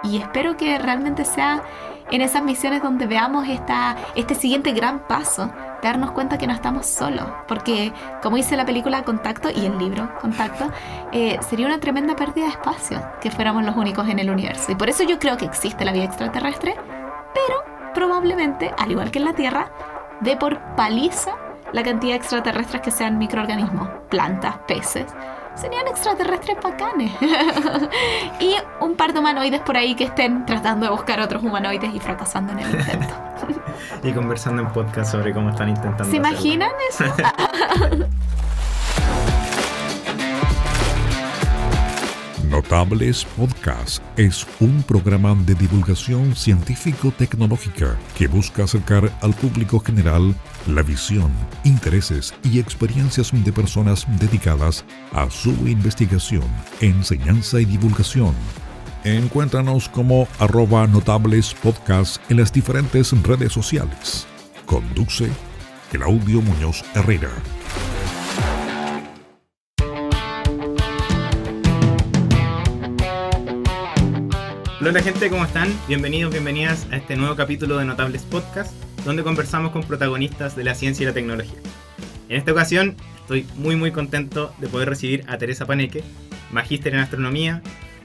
Y espero que realmente sea en esas misiones donde veamos este siguiente gran paso, de darnos cuenta que no estamos solos, porque como dice la película Contacto y el libro Contacto, sería una tremenda pérdida de espacio que fuéramos los únicos en el universo. Y por eso yo creo que existe la vida extraterrestre, pero probablemente, al igual que en la Tierra, dé por paliza la cantidad de extraterrestres que sean microorganismos, plantas, peces. Serían extraterrestres bacanes. Y un par de humanoides por ahí que estén tratando de buscar otros humanoides y fracasando en el intento. Y conversando en podcast sobre cómo están ¿Se intentando hacerlo. imaginan eso? Notables Podcast es un programa de divulgación científico-tecnológica que busca acercar al público general la visión, intereses y experiencias de personas dedicadas a su investigación, enseñanza y divulgación. Encuéntranos como @NotablesPodcast en las diferentes redes sociales. Conduce Claudio Muñoz Herrera. Hola gente, ¿cómo están? Bienvenidos, bienvenidas a este nuevo capítulo de Notables Podcast, donde conversamos con protagonistas de la ciencia y la tecnología. En esta ocasión estoy muy contento de poder recibir a Teresa Paneque, magíster en astronomía,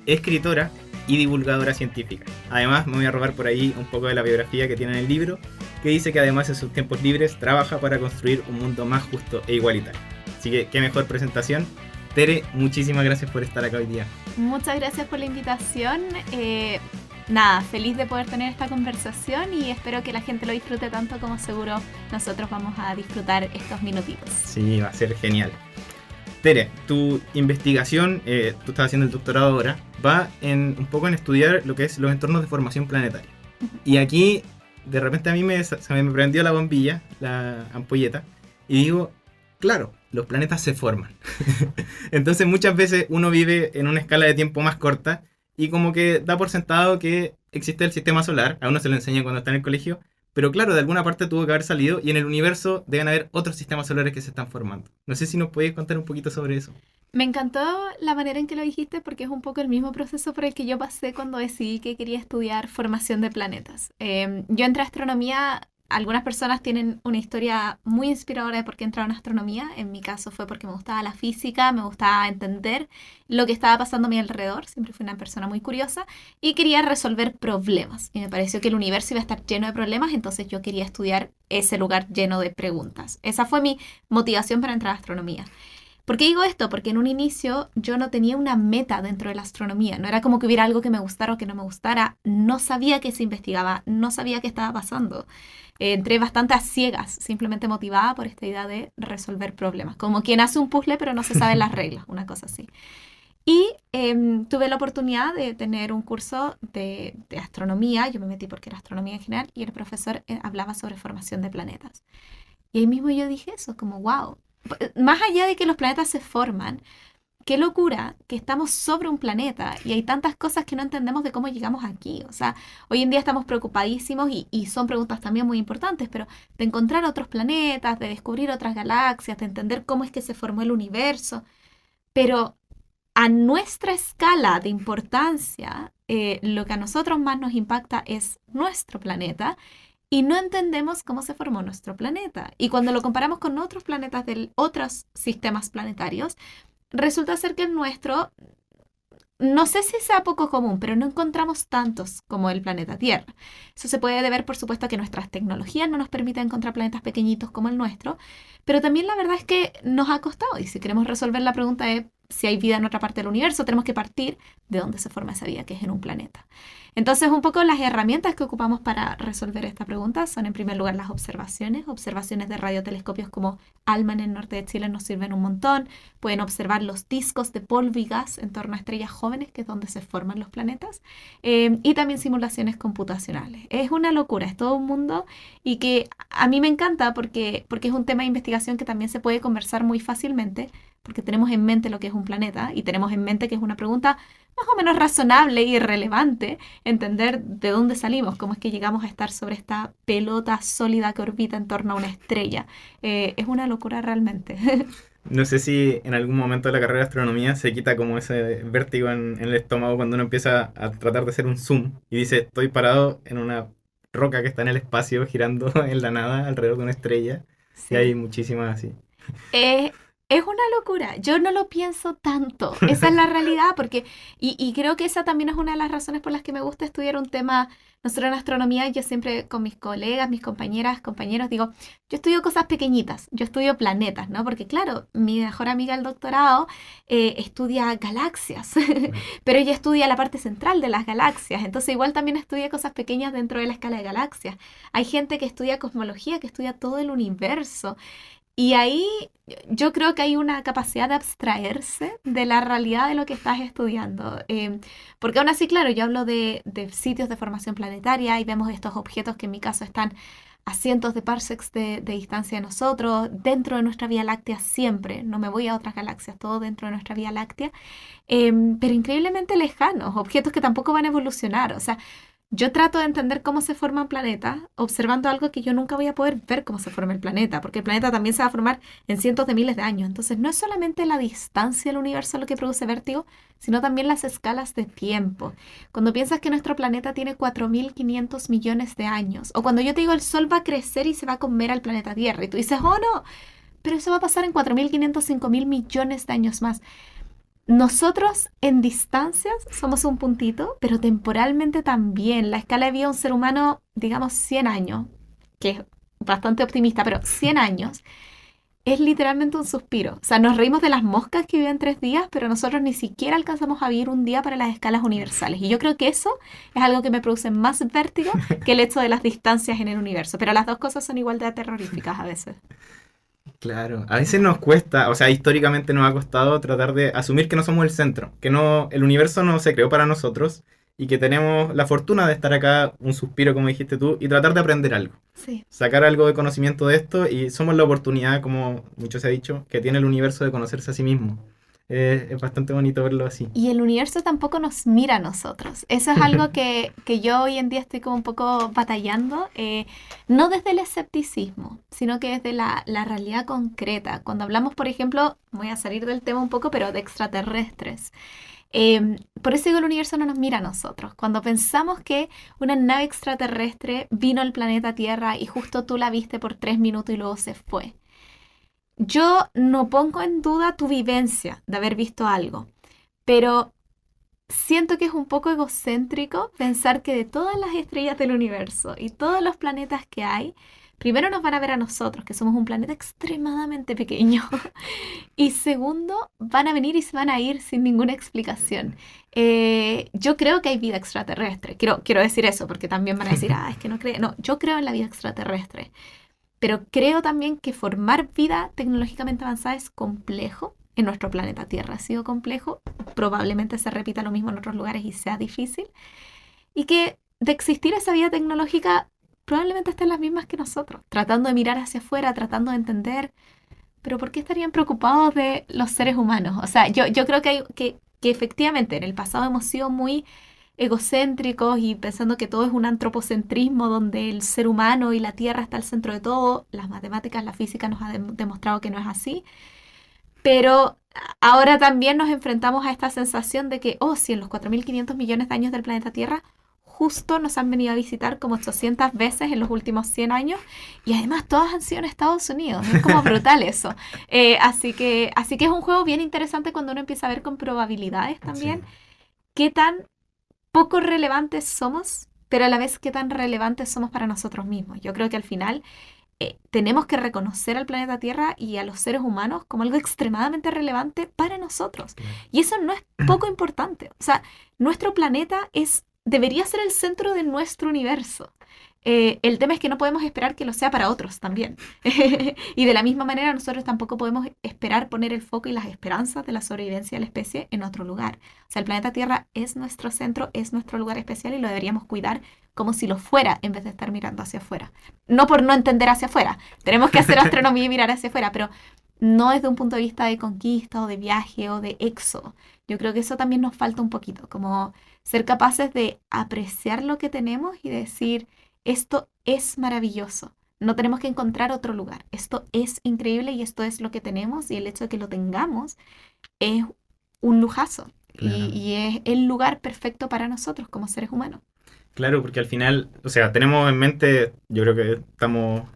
escritora y divulgadora científica. Además me voy a robar por ahí un poco de la biografía que tiene en el libro, que dice que además en sus tiempos libres trabaja para construir un mundo más justo e igualitario. Así que qué mejor presentación. Tere, muchísimas gracias por estar acá hoy día. Muchas gracias por la invitación. Nada, feliz de poder tener esta conversación y espero que la gente lo disfrute tanto como seguro nosotros vamos a disfrutar estos minutitos. Sí, va a ser genial. Tere, tu investigación, tú estás haciendo el doctorado ahora, va un poco en estudiar lo que es los entornos de formación planetaria. Y aquí, de repente a mí se me prendió la bombilla, la ampolleta, y digo, claro, los planetas se forman. Entonces muchas veces uno vive en una escala de tiempo más corta y como que da por sentado que existe el sistema solar, a uno se lo enseña cuando está en el colegio, pero claro, de alguna parte tuvo que haber salido y en el universo deben haber otros sistemas solares que se están formando. No sé si nos podéis contar un poquito sobre eso. Me encantó la manera en que lo dijiste porque es un poco el mismo proceso por el que yo pasé cuando decidí que quería estudiar formación de planetas. Yo entré a astronomía. Algunas personas tienen una historia muy inspiradora de por qué entraron a astronomía. En mi caso fue porque me gustaba la física, me gustaba entender lo que estaba pasando a mi alrededor. Siempre fui una persona muy curiosa y quería resolver problemas. Y me pareció que el universo iba a estar lleno de problemas, entonces yo quería estudiar ese lugar lleno de preguntas. Esa fue mi motivación para entrar a astronomía. ¿Por qué digo esto? Porque en un inicio yo no tenía una meta dentro de la astronomía. No era como que hubiera algo que me gustara o que no me gustara. No sabía qué se investigaba, no sabía qué estaba pasando. Entré bastante a ciegas, simplemente motivada por esta idea de resolver problemas. Como quien hace un puzzle pero no se saben las reglas, una cosa así. Y tuve la oportunidad de tener un curso de astronomía. Yo me metí porque era astronomía en general y el profesor hablaba sobre formación de planetas. Y ahí mismo yo dije eso, como wow. Más allá de que los planetas se forman, qué locura que estamos sobre un planeta y hay tantas cosas que no entendemos de cómo llegamos aquí. O sea, hoy en día estamos preocupadísimos y son preguntas también muy importantes, pero de encontrar otros planetas, de descubrir otras galaxias, de entender cómo es que se formó el universo. Pero a nuestra escala de importancia, lo que a nosotros más nos impacta es nuestro planeta y no entendemos cómo se formó nuestro planeta. Y cuando lo comparamos con otros planetas de otros sistemas planetarios, resulta ser que el nuestro, no sé si sea poco común, pero no encontramos tantos como el planeta Tierra. Eso se puede deber, por supuesto, a que nuestras tecnologías no nos permiten encontrar planetas pequeñitos como el nuestro, pero también la verdad es que nos ha costado. Y si queremos resolver la pregunta de si hay vida en otra parte del universo, tenemos que partir de dónde se forma esa vida, que es en un planeta. Entonces, un poco las herramientas que ocupamos para resolver esta pregunta son, en primer lugar, las observaciones. Observaciones de radiotelescopios como ALMA en el norte de Chile nos sirven un montón. Pueden observar los discos de polvo y gas en torno a estrellas jóvenes, que es donde se forman los planetas. Y también simulaciones computacionales. Es una locura, es todo un mundo y que a mí me encanta porque es un tema de investigación que también se puede conversar muy fácilmente, porque tenemos en mente lo que es un planeta y tenemos en mente que es una pregunta más o menos razonable y relevante entender de dónde salimos, cómo es que llegamos a estar sobre esta pelota sólida que orbita en torno a una estrella. Es una locura realmente. No sé si en algún momento de la carrera de astronomía se quita como ese vértigo en el estómago cuando uno empieza a tratar de hacer un zoom y dice, estoy parado en una roca que está en el espacio girando en la nada alrededor de una estrella. Y Sí. hay muchísimas así. Eh, es una locura, yo no lo pienso tanto, esa es la realidad, porque, y creo que esa también es una de las razones por las que me gusta estudiar un tema, nosotros en astronomía, yo siempre con mis colegas, mis compañeras, compañeros, digo, yo estudio cosas pequeñitas, yo estudio planetas, ¿no? Porque claro, mi mejor amiga del doctorado estudia galaxias, pero ella estudia la parte central de las galaxias, entonces igual también estudia cosas pequeñas dentro de la escala de galaxias. Hay gente que estudia cosmología, que estudia todo el universo. Y ahí yo creo que hay una capacidad de abstraerse de la realidad de lo que estás estudiando. Porque aún así, claro, yo hablo de sitios de formación planetaria y vemos estos objetos que en mi caso están a cientos de parsecs de distancia de nosotros, dentro de nuestra Vía Láctea siempre, no me voy a otras galaxias, todo dentro de nuestra Vía Láctea, pero increíblemente lejanos, objetos que tampoco van a evolucionar. O sea, yo trato de entender cómo se forma un planeta observando algo que yo nunca voy a poder ver cómo se forma el planeta, porque el planeta también se va a formar en cientos de miles de años. Entonces, no es solamente la distancia del universo lo que produce vértigo, sino también las escalas de tiempo. Cuando piensas que nuestro planeta tiene 4.500 millones de años, o cuando yo te digo el Sol va a crecer y se va a comer al planeta Tierra, y tú dices, oh no, pero eso va a pasar en 4.500, 5.000 millones de años más. Nosotros en distancias somos un puntito, pero temporalmente también. La escala de vida de un ser humano, digamos 100 años, que es bastante optimista, pero 100 años es literalmente un suspiro. O sea, nos reímos de las moscas que viven 3 días, pero nosotros ni siquiera alcanzamos a vivir un día para las escalas universales. Y yo creo que eso es algo que me produce más vértigo que el hecho de las distancias en el universo. Pero las dos cosas son igual de terroríficas a veces. Claro, a veces nos cuesta, o sea, históricamente nos ha costado tratar de asumir que no somos el centro, que no, el universo no se creó para nosotros y que tenemos la fortuna de estar acá, un suspiro como dijiste tú, y tratar de aprender algo, Sí. sacar algo de conocimiento de esto y somos la oportunidad, como mucho se ha dicho, que tiene el universo de conocerse a sí mismo. Es bastante bonito verlo así. Y el universo tampoco nos mira a nosotros. Eso es algo que yo hoy en día estoy como un poco batallando, no desde el escepticismo, sino que desde la realidad concreta. Cuando hablamos, por ejemplo, voy a salir del tema un poco, pero de extraterrestres. Por eso digo, el universo no nos mira a nosotros. Cuando pensamos que una nave extraterrestre vino al planeta Tierra y justo tú la viste por 3 minutos y luego se fue. Yo no pongo en duda tu vivencia de haber visto algo, pero siento que es un poco egocéntrico pensar que de todas las estrellas del universo y todos los planetas que hay, primero nos van a ver a nosotros, que somos un planeta extremadamente pequeño, y segundo, van a venir y se van a ir sin ninguna explicación. Yo creo que hay vida extraterrestre, quiero decir eso, porque también van a decir, ah, es que no creo. No, yo creo en la vida extraterrestre. Pero creo también que formar vida tecnológicamente avanzada es complejo. En nuestro planeta Tierra ha sido complejo. Probablemente se repita lo mismo en otros lugares y sea difícil. Y que de existir esa vida tecnológica probablemente estén las mismas que nosotros. Tratando de mirar hacia afuera, tratando de entender. Pero ¿por qué estarían preocupados de los seres humanos? O sea, yo creo que efectivamente en el pasado hemos sido muy egocéntricos y pensando que todo es un antropocentrismo donde el ser humano y la Tierra está al centro de todo. Las matemáticas, la física nos ha demostrado que no es así. Pero ahora también nos enfrentamos a esta sensación de que, oh, si en los 4.500 millones de años del planeta Tierra justo nos han venido a visitar como 800 veces en los últimos 100 años y además todas han sido en Estados Unidos. Es como brutal eso. Así que es un juego bien interesante cuando uno empieza a ver con probabilidades Sí. también qué tan poco relevantes somos, pero a la vez qué tan relevantes somos para nosotros mismos. Yo creo que al final tenemos que reconocer al planeta Tierra y a los seres humanos como algo extremadamente relevante para nosotros. Claro. Y eso no es poco importante. O sea, nuestro planeta debería ser el centro de nuestro universo. El tema es que no podemos esperar que lo sea para otros también. Y de la misma manera nosotros tampoco podemos esperar poner el foco y las esperanzas de la sobrevivencia de la especie en otro lugar. O sea, el planeta Tierra es nuestro centro, es nuestro lugar especial y lo deberíamos cuidar como si lo fuera en vez de estar mirando hacia afuera. No por no entender hacia afuera. Tenemos que hacer astronomía y mirar hacia afuera, pero no desde un punto de vista de conquista o de viaje o de éxodo. Yo creo que eso también nos falta un poquito, como ser capaces de apreciar lo que tenemos y decir, esto es maravilloso. no tenemos que encontrar otro lugar. Esto es increíble y esto es lo que tenemos, y el hecho de que lo tengamos es un lujazo. Claro. Y es el lugar perfecto para nosotros como seres humanos. Claro, porque al final, o sea, tenemos en mente, yo creo que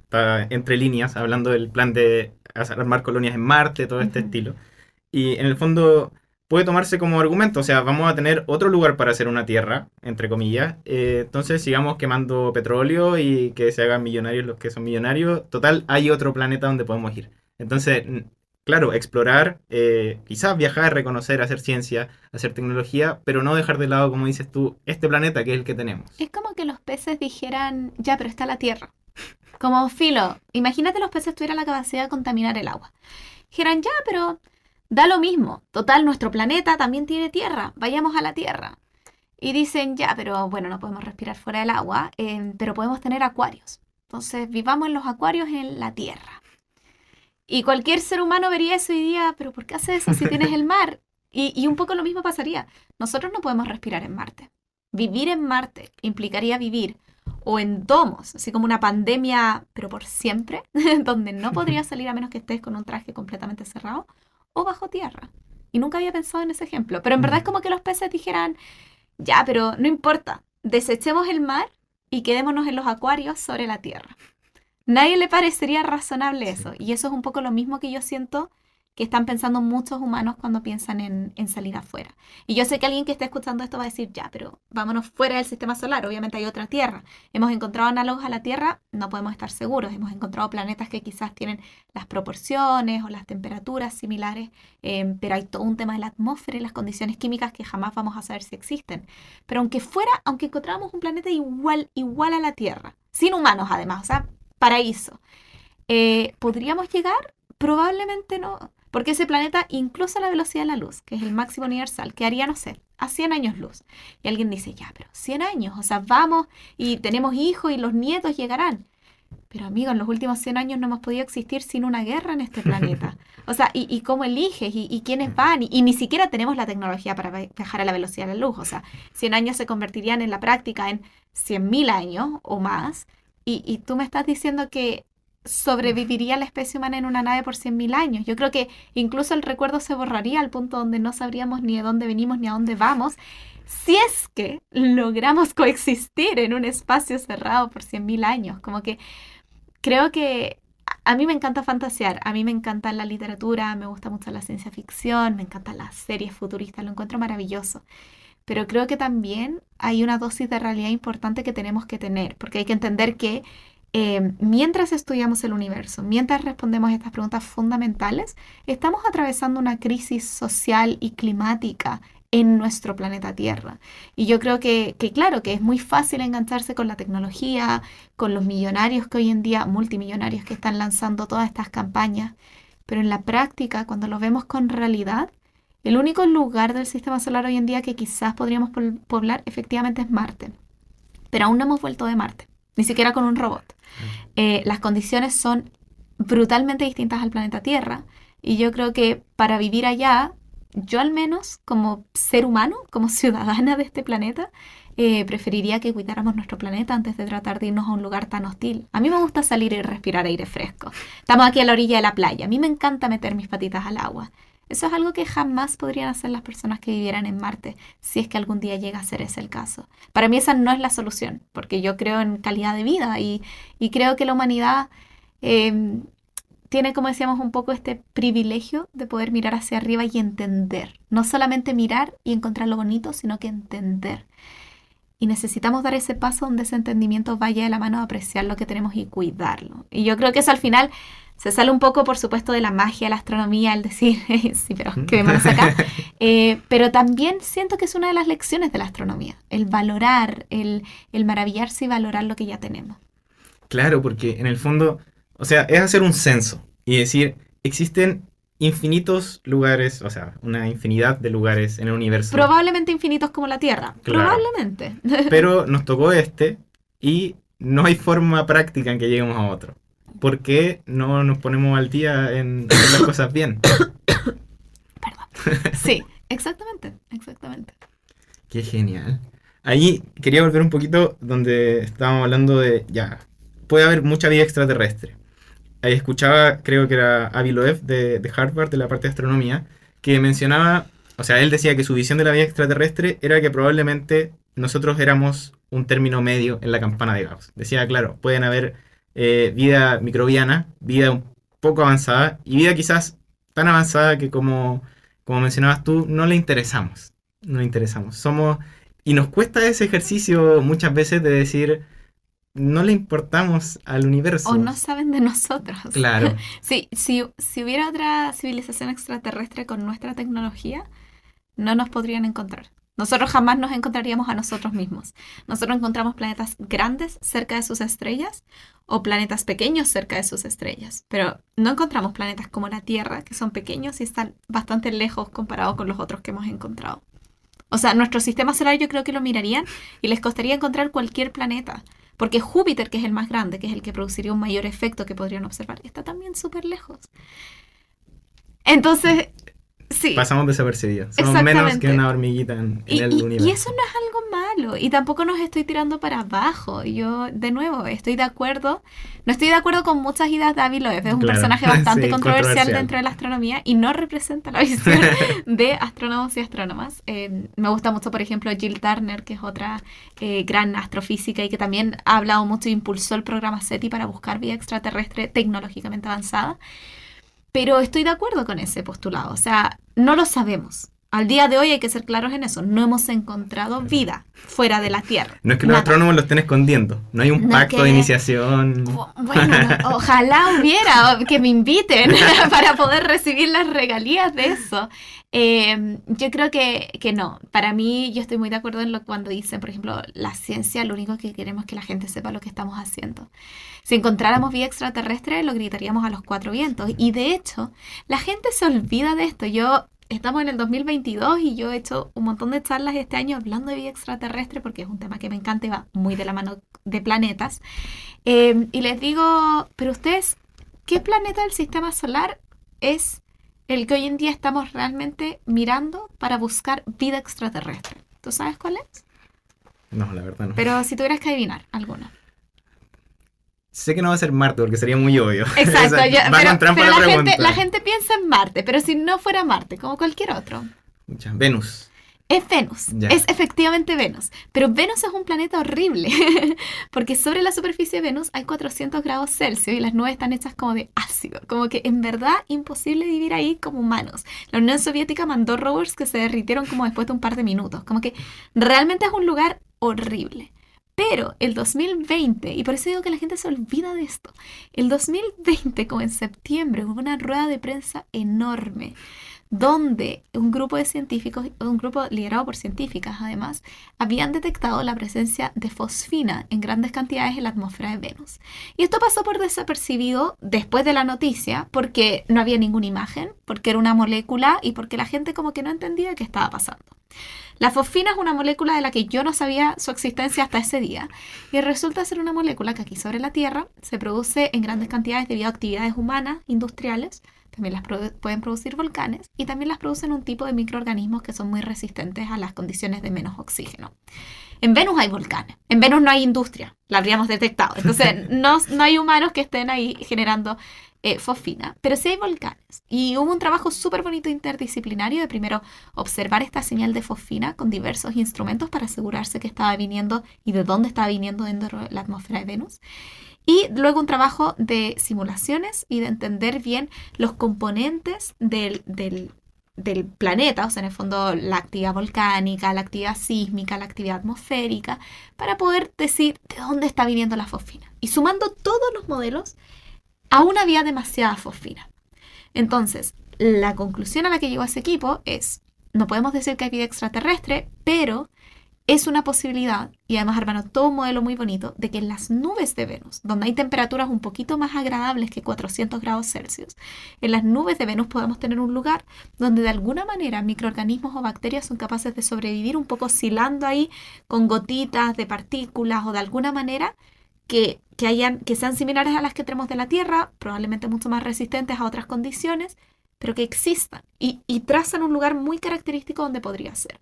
está entre líneas, hablando del plan de armar colonias en Marte, todo este estilo. Y en el fondo puede tomarse como argumento, o sea, vamos a tener otro lugar para hacer una Tierra, entre comillas, entonces sigamos quemando petróleo y que se hagan millonarios los que son millonarios. Total, hay otro planeta donde podemos ir. Entonces, claro, explorar, quizás viajar, reconocer, hacer ciencia, hacer tecnología, pero no dejar de lado, como dices tú, este planeta que es el que tenemos. Es como que los peces dijeran, ya, pero está la Tierra. Como filo, imagínate los peces tuvieran la capacidad de contaminar el agua. Dijeran, ya, pero da lo mismo. Total, nuestro planeta también tiene Tierra. Vayamos a la Tierra. Y dicen, ya, pero bueno, no podemos respirar fuera del agua, pero podemos tener acuarios. Entonces, vivamos en los acuarios en la Tierra. Y cualquier ser humano vería eso y diría, pero ¿por qué haces eso si tienes el mar? Y un poco lo mismo pasaría. Nosotros no podemos respirar en Marte. Vivir en Marte implicaría vivir o en domos, así como una pandemia, pero por siempre, donde no podrías salir a menos que estés con un traje completamente cerrado, o bajo tierra. Y nunca había pensado en ese ejemplo. Pero en verdad es como que los peces dijeran, ya, pero no importa, desechemos el mar y quedémonos en los acuarios sobre la tierra. Nadie le parecería razonable eso. Y eso es un poco lo mismo que yo siento que están pensando muchos humanos cuando piensan en salir afuera. Y yo sé que alguien que esté escuchando esto va a decir, ya, pero vámonos fuera del sistema solar. Obviamente hay otra Tierra. Hemos encontrado análogos a la Tierra, no podemos estar seguros. Hemos encontrado planetas que quizás tienen las proporciones o las temperaturas similares, pero hay todo un tema de la atmósfera y las condiciones químicas que jamás vamos a saber si existen. Pero aunque encontráramos un planeta igual a la Tierra, sin humanos además, o sea, paraíso. ¿Podríamos llegar? Probablemente no, porque ese planeta, incluso a la velocidad de la luz, que es el máximo universal, quedaría, no sé, a 100 años luz. Y alguien dice, ya, pero 100 años, o sea, vamos y tenemos hijos y los nietos llegarán. Pero amigo, en los últimos 100 años no hemos podido existir sin una guerra en este planeta. O sea, ¿y cómo eliges? ¿Y quiénes van? Y ni siquiera tenemos la tecnología para viajar a la velocidad de la luz. O sea, 100 años se convertirían en la práctica en 100.000 años o más. Y tú me estás diciendo que sobreviviría la especie humana en una nave por 100.000 años. Yo creo que incluso el recuerdo se borraría al punto donde no sabríamos ni de dónde venimos ni a dónde vamos, si es que logramos coexistir en un espacio cerrado por 100.000 años. Como que creo que a mí me encanta fantasear, a mí me encanta la literatura, me gusta mucho la ciencia ficción, me encantan las series futuristas, lo encuentro maravilloso. Pero creo que también hay una dosis de realidad importante que tenemos que tener, porque hay que entender que mientras estudiamos el universo, mientras respondemos a estas preguntas fundamentales, estamos atravesando una crisis social y climática en nuestro planeta Tierra. Y yo creo que claro, que es muy fácil engancharse con la tecnología, con los millonarios que hoy en día, multimillonarios que están lanzando todas estas campañas, pero en la práctica, cuando lo vemos con realidad, el único lugar del sistema solar hoy en día que quizás podríamos poblar efectivamente es Marte. Pero aún no hemos vuelto de Marte, ni siquiera con un robot. Las condiciones son brutalmente distintas al planeta Tierra. Y yo creo que para vivir allá, yo al menos como ser humano, como ciudadana de este planeta, preferiría que cuidáramos nuestro planeta antes de tratar de irnos a un lugar tan hostil. A mí me gusta salir y respirar aire fresco. Estamos aquí a la orilla de la playa. A mí me encanta meter mis patitas al agua. Eso es algo que jamás podrían hacer las personas que vivieran en Marte, si es que algún día llega a ser ese el caso. Para mí esa no es la solución, porque yo creo en calidad de vida y creo que la humanidad tiene, como decíamos, un poco este privilegio de poder mirar hacia arriba y entender. No solamente mirar y encontrar lo bonito, sino que entender. Y necesitamos dar ese paso donde ese entendimiento vaya de la mano a apreciar lo que tenemos y cuidarlo. Y yo creo que eso al final se sale un poco, por supuesto, de la magia, de la astronomía, el decir, sí, pero quedémonos acá. Pero también siento que es una de las lecciones de la astronomía, el valorar, el maravillarse y valorar lo que ya tenemos. Claro, porque en el fondo, o sea, es hacer un censo y decir, existen infinitos lugares, o sea, una infinidad de lugares en el universo. Probablemente infinitos como la Tierra, claro. Probablemente. Pero nos tocó este y no hay forma práctica en que lleguemos a otro. ¿Por qué no nos ponemos al día en hacer las cosas bien? Perdón. Sí, exactamente. Qué genial. Ahí quería volver un poquito donde estábamos hablando de, ya, puede haber mucha vida extraterrestre. Ahí escuchaba, creo que era Avi Loeb de Harvard, de la parte de astronomía, que mencionaba, o sea, él decía que su visión de la vida extraterrestre era que probablemente nosotros éramos un término medio en la campana de Gauss. Decía, claro, pueden haber vida microbiana, vida un poco avanzada, y vida quizás tan avanzada que como mencionabas tú, no le interesamos. No le interesamos. Y nos cuesta ese ejercicio muchas veces de decir, no le importamos al universo. O no saben de nosotros. Claro. Sí, si hubiera otra civilización extraterrestre con nuestra tecnología, no nos podrían encontrar. Nosotros jamás nos encontraríamos a nosotros mismos. Nosotros encontramos planetas grandes cerca de sus estrellas o planetas pequeños cerca de sus estrellas. Pero no encontramos planetas como la Tierra, que son pequeños y están bastante lejos comparado con los otros que hemos encontrado. O sea, nuestro sistema solar yo creo que lo mirarían y les costaría encontrar cualquier planeta. Porque Júpiter, que es el más grande, que es el que produciría un mayor efecto que podrían observar, está también súper lejos. Entonces, sí. Pasamos desapercibidos. Somos menos que una hormiguita en el universo. Y eso no es algo malo. Y tampoco nos estoy tirando para abajo. Yo, de nuevo, estoy de acuerdo. No estoy de acuerdo con muchas ideas de Avi Loeb. Es un personaje bastante controversial dentro de la astronomía y no representa la visión de astrónomos y astrónomas. Me gusta mucho, por ejemplo, Jill Turner, que es otra gran astrofísica y que también ha hablado mucho e impulsó el programa SETI para buscar vida extraterrestre tecnológicamente avanzada. Pero estoy de acuerdo con ese postulado. O sea, no lo sabemos. Al día de hoy hay que ser claros en eso. No hemos encontrado vida fuera de la Tierra. No es que los astrónomos lo estén escondiendo. No hay un pacto de iniciación. Bueno, ojalá hubiera, que me inviten para poder recibir las regalías de eso. Yo creo que no. Para mí, yo estoy muy de acuerdo en cuando dicen, por ejemplo, la ciencia, lo único que queremos es que la gente sepa lo que estamos haciendo. Si encontráramos vida extraterrestre, lo gritaríamos a los cuatro vientos. Y de hecho, la gente se olvida de esto. Estamos en el 2022 y yo he hecho un montón de charlas este año hablando de vida extraterrestre porque es un tema que me encanta y va muy de la mano de planetas. Y les digo, pero ustedes, ¿qué planeta del sistema solar es el que hoy en día estamos realmente mirando para buscar vida extraterrestre? ¿Tú sabes cuál es? No, la verdad no. Pero si tuvieras que adivinar alguno. Sé que no va a ser Marte porque sería muy obvio. Exacto, pero la gente gente piensa en Marte, pero si no fuera Marte, como cualquier otro. Venus. Es Venus, Ya. Es efectivamente Venus, pero Venus es un planeta horrible, porque sobre la superficie de Venus hay 400 grados Celsius y las nubes están hechas como de ácido, como que en verdad imposible vivir ahí como humanos. La Unión Soviética mandó rovers que se derritieron como después de un par de minutos, como que realmente es un lugar horrible. Pero el 2020, y por eso digo que la gente se olvida de esto, el 2020, como en septiembre, hubo una rueda de prensa enorme donde un grupo de científicos, un grupo liderado por científicas además, habían detectado la presencia de fosfina en grandes cantidades en la atmósfera de Venus. Y esto pasó por desapercibido después de la noticia porque no había ninguna imagen, porque era una molécula y porque la gente como que no entendía qué estaba pasando. La fosfina es una molécula de la que yo no sabía su existencia hasta ese día y resulta ser una molécula que aquí sobre la Tierra se produce en grandes cantidades debido a actividades humanas, industriales, también las pueden producir volcanes y también las producen un tipo de microorganismos que son muy resistentes a las condiciones de menos oxígeno. En Venus hay volcanes, en Venus no hay industria, la habríamos detectado, entonces no hay humanos que estén ahí generando fosfina, pero sí hay volcanes. Y hubo un trabajo súper bonito interdisciplinario de primero observar esta señal de fosfina con diversos instrumentos para asegurarse que estaba viniendo y de dónde estaba viniendo dentro de la atmósfera de Venus. Y luego un trabajo de simulaciones y de entender bien los componentes del planeta, o sea, en el fondo la actividad volcánica, la actividad sísmica, la actividad atmosférica, para poder decir de dónde está viniendo la fosfina. Y sumando todos los modelos, aún había demasiada fosfina. Entonces, la conclusión a la que llegó ese equipo es, no podemos decir que hay vida extraterrestre, pero es una posibilidad, y además armaron todo un modelo muy bonito, de que en las nubes de Venus, donde hay temperaturas un poquito más agradables que 400 grados Celsius, en las nubes de Venus podemos tener un lugar donde de alguna manera microorganismos o bacterias son capaces de sobrevivir un poco oscilando ahí con gotitas de partículas o de alguna manera que sean similares a las que tenemos de la Tierra, probablemente mucho más resistentes a otras condiciones, pero que existan y trazan un lugar muy característico donde podría ser.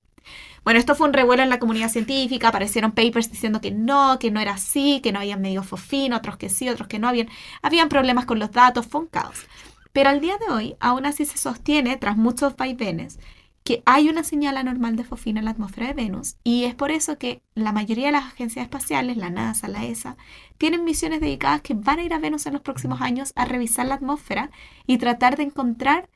Bueno, esto fue un revuelo en la comunidad científica, aparecieron papers diciendo que no era así, que no habían medido fosfina, otros que sí, otros que no habían problemas con los datos, fue un caos. Pero al día de hoy, aún así se sostiene, tras muchos vaivenes, que hay una señal anormal de fosfina en la atmósfera de Venus, y es por eso que la mayoría de las agencias espaciales, la NASA, la ESA, tienen misiones dedicadas que van a ir a Venus en los próximos años a revisar la atmósfera y tratar de encontrar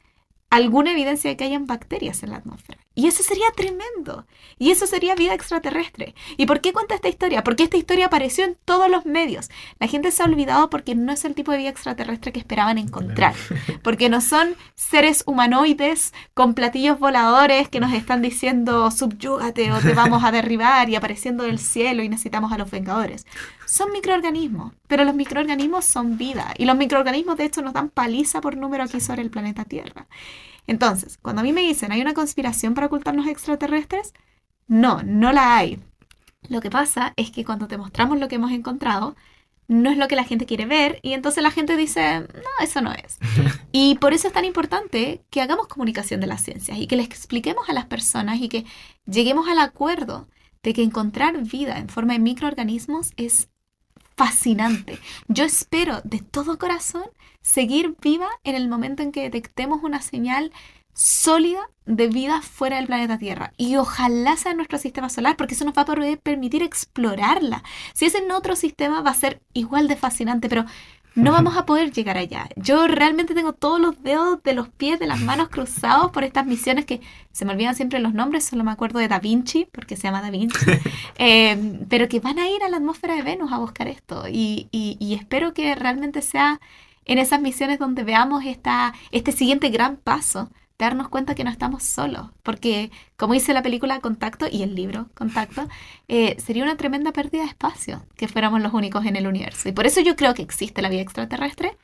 alguna evidencia de que hayan bacterias en la atmósfera. Y eso sería tremendo. Y eso sería vida extraterrestre. ¿Y por qué cuenta esta historia? Porque esta historia apareció en todos los medios. La gente se ha olvidado porque no es el tipo de vida extraterrestre que esperaban encontrar. Porque no son seres humanoides con platillos voladores que nos están diciendo subyúgate o te vamos a derribar y apareciendo del cielo y necesitamos a los Vengadores. Son microorganismos, pero los microorganismos son vida. Y los microorganismos de hecho nos dan paliza por número aquí sobre el planeta Tierra. Entonces, cuando a mí me dicen, ¿hay una conspiración para ocultarnos extraterrestres? No la hay. Lo que pasa es que cuando te mostramos lo que hemos encontrado, no es lo que la gente quiere ver y entonces la gente dice, no, eso no es. Y por eso es tan importante que hagamos comunicación de las ciencias y que les expliquemos a las personas y que lleguemos al acuerdo de que encontrar vida en forma de microorganismos es fascinante. Yo espero de todo corazón seguir viva en el momento en que detectemos una señal sólida de vida fuera del planeta Tierra. Y ojalá sea en nuestro sistema solar, porque eso nos va a poder permitir explorarla. Si es en otro sistema va a ser igual de fascinante, pero no vamos a poder llegar allá. Yo realmente tengo todos los dedos de los pies, de las manos cruzados por estas misiones que se me olvidan siempre los nombres, solo me acuerdo de Da Vinci, porque se llama Da Vinci, pero que van a ir a la atmósfera de Venus a buscar esto. Y espero que realmente sea en esas misiones donde veamos este siguiente gran paso, de darnos cuenta que no estamos solos, porque como dice la película Contacto y el libro Contacto, sería una tremenda pérdida de espacio que fuéramos los únicos en el universo. Y por eso yo creo que existe la vida extraterrestre,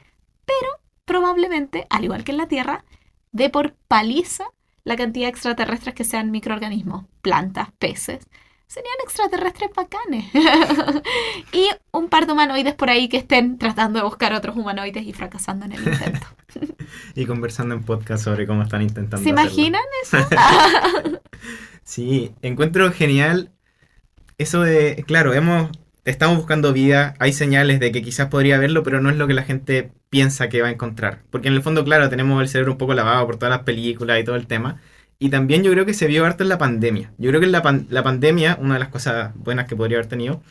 pero probablemente, al igual que en la Tierra, dé por paliza la cantidad de extraterrestres que sean microorganismos, plantas, peces. Serían extraterrestres bacanes. Y un par de humanoides por ahí que estén tratando de buscar otros humanoides y fracasando en el intento. Y conversando en podcast sobre cómo están intentando ¿Se imaginan eso? Sí, encuentro genial eso de, claro, estamos buscando vida, hay señales de que quizás podría haberlo, pero no es lo que la gente piensa que va a encontrar. Porque en el fondo, claro, tenemos el cerebro un poco lavado por todas las películas y todo el tema. Y también yo creo que se vio harto en la pandemia. Yo creo que en la pandemia, una de las cosas buenas que podría haber tenido,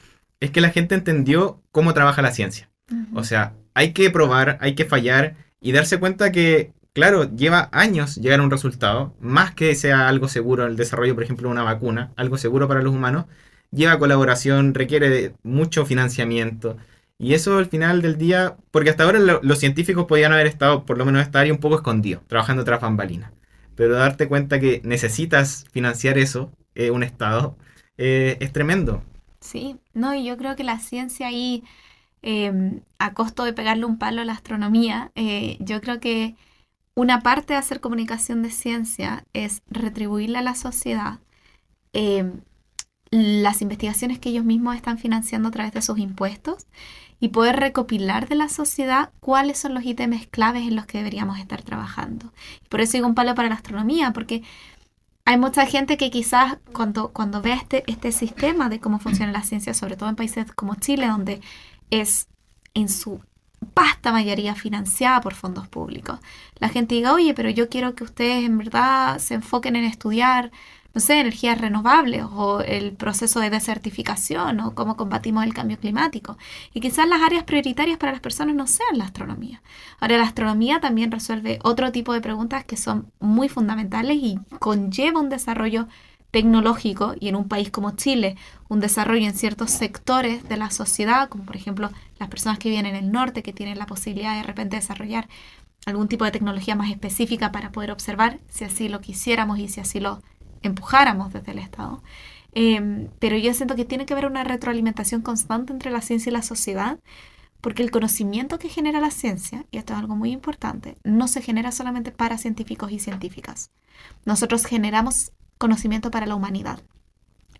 es que la gente entendió cómo trabaja la ciencia. Uh-huh. O sea, hay que probar, hay que fallar y darse cuenta que, claro, lleva años llegar a un resultado, más que sea algo seguro, el desarrollo, por ejemplo, de una vacuna, algo seguro para los humanos, lleva colaboración, requiere de mucho financiamiento. Y eso al final del día, porque hasta ahora los científicos podían haber estado, por lo menos esta área, un poco escondidos, trabajando tras bambalinas. Pero darte cuenta que necesitas financiar eso, un Estado, es tremendo. Sí, no, y yo creo que la ciencia ahí, a costo de pegarle un palo a la astronomía, yo creo que una parte de hacer comunicación de ciencia es retribuirle a la sociedad las investigaciones que ellos mismos están financiando a través de sus impuestos y poder recopilar de la sociedad cuáles son los ítems claves en los que deberíamos estar trabajando. Y por eso digo un palo para la astronomía, porque hay mucha gente que quizás cuando ve este sistema de cómo funciona la ciencia, sobre todo en países como Chile, donde es en su vasta mayoría financiada por fondos públicos, la gente diga, oye, pero yo quiero que ustedes en verdad se enfoquen en estudiar, no sé, energías renovables o el proceso de desertificación o cómo combatimos el cambio climático. Y quizás las áreas prioritarias para las personas no sean la astronomía. Ahora, la astronomía también resuelve otro tipo de preguntas que son muy fundamentales y conlleva un desarrollo tecnológico y en un país como Chile, un desarrollo en ciertos sectores de la sociedad, como por ejemplo las personas que viven en el norte, que tienen la posibilidad de repente desarrollar algún tipo de tecnología más específica para poder observar, si así lo quisiéramos y si así lo empujáramos desde el Estado. Pero yo siento que tiene que haber una retroalimentación constante entre la ciencia y la sociedad, porque el conocimiento que genera la ciencia, y esto es algo muy importante, no se genera solamente para científicos y científicas. Nosotros generamos conocimiento para la humanidad.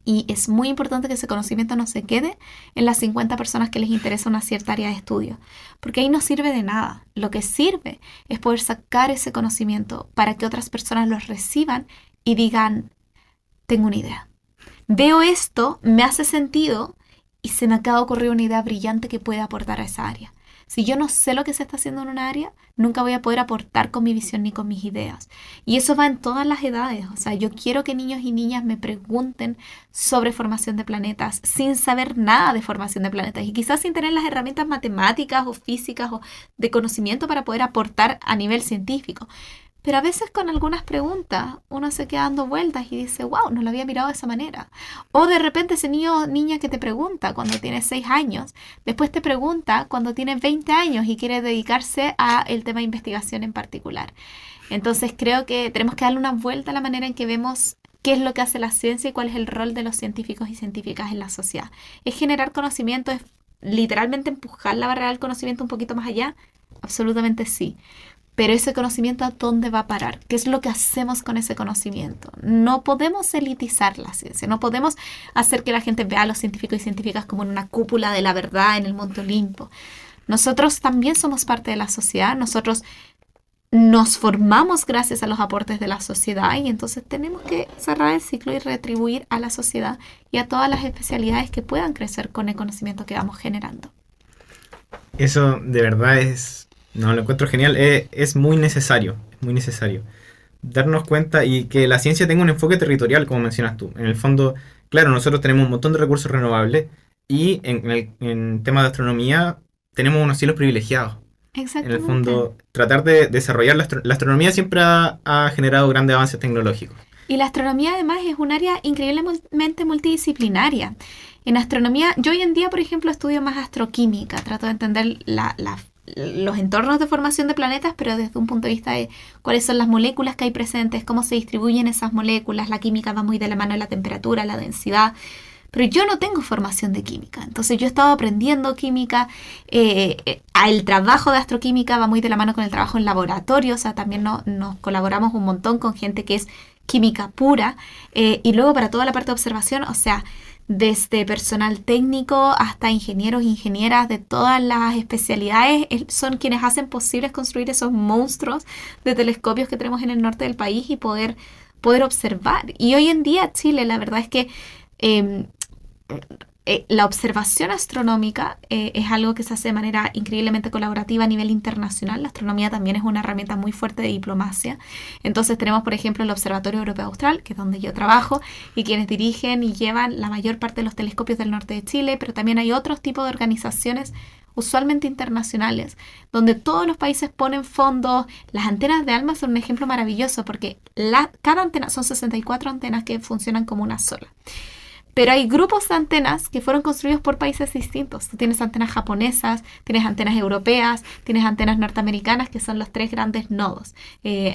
Y es muy importante que ese conocimiento no se quede en las 50 personas que les interesa una cierta área de estudio, porque ahí no sirve de nada. Lo que sirve es poder sacar ese conocimiento para que otras personas los reciban y digan, tengo una idea. Veo esto, me hace sentido y se me acaba de ocurrir una idea brillante que puede aportar a esa área. Si yo no sé lo que se está haciendo en una área, nunca voy a poder aportar con mi visión ni con mis ideas. Y eso va en todas las edades. O sea, yo quiero que niños y niñas me pregunten sobre formación de planetas sin saber nada de formación de planetas y quizás sin tener las herramientas matemáticas o físicas o de conocimiento para poder aportar a nivel científico. Pero a veces con algunas preguntas uno se queda dando vueltas y dice, wow, no lo había mirado de esa manera. O de repente ese niño o niña que te pregunta cuando tiene 6 años, después te pregunta cuando tiene 20 años y quiere dedicarse a el tema de investigación en particular. Entonces creo que tenemos que darle una vuelta a la manera en que vemos qué es lo que hace la ciencia y cuál es el rol de los científicos y científicas en la sociedad. ¿Es generar conocimiento? ¿Es literalmente empujar la barrera del conocimiento un poquito más allá? Absolutamente sí. Pero ese conocimiento, ¿a dónde va a parar? ¿Qué es lo que hacemos con ese conocimiento? No podemos elitizar la ciencia, no podemos hacer que la gente vea a los científicos y científicas como en una cúpula de la verdad en el Monte Olimpo. Nosotros también somos parte de la sociedad, nosotros nos formamos gracias a los aportes de la sociedad y entonces tenemos que cerrar el ciclo y retribuir a la sociedad y a todas las especialidades que puedan crecer con el conocimiento que vamos generando. Eso de verdad no, lo encuentro genial. Es muy necesario. Darnos cuenta y que la ciencia tenga un enfoque territorial, como mencionas tú. En el fondo, claro, nosotros tenemos un montón de recursos renovables y en temas de astronomía tenemos unos cielos privilegiados. Exactamente. En el fondo, tratar de desarrollar la astronomía siempre ha generado grandes avances tecnológicos. Y la astronomía además es un área increíblemente multidisciplinaria. En astronomía, yo hoy en día, por ejemplo, estudio más astroquímica, trato de entender los entornos de formación de planetas, pero desde un punto de vista de cuáles son las moléculas que hay presentes, cómo se distribuyen esas moléculas. La química va muy de la mano de la temperatura, la densidad, pero yo no tengo formación de química, entonces yo he estado aprendiendo química. El trabajo de astroquímica va muy de la mano con el trabajo en laboratorio, o sea, también nos colaboramos un montón con gente que es química pura, y luego para toda la parte de observación, o sea, desde personal técnico hasta ingenieros e ingenieras de todas las especialidades, son quienes hacen posible construir esos monstruos de telescopios que tenemos en el norte del país y poder observar. Y hoy en día Chile, la verdad es que la observación astronómica es algo que se hace de manera increíblemente colaborativa a nivel internacional. La astronomía también es una herramienta muy fuerte de diplomacia. Entonces tenemos, por ejemplo, el Observatorio Europeo Austral, que es donde yo trabajo, y quienes dirigen y llevan la mayor parte de los telescopios del norte de Chile, pero también hay otros tipos de organizaciones, usualmente internacionales, donde todos los países ponen fondos. Las antenas de ALMA son un ejemplo maravilloso porque cada antena, son 64 antenas que funcionan como una sola. Pero hay grupos de antenas que fueron construidos por países distintos. Tú tienes antenas japonesas, tienes antenas europeas, tienes antenas norteamericanas, que son los 3 grandes nodos: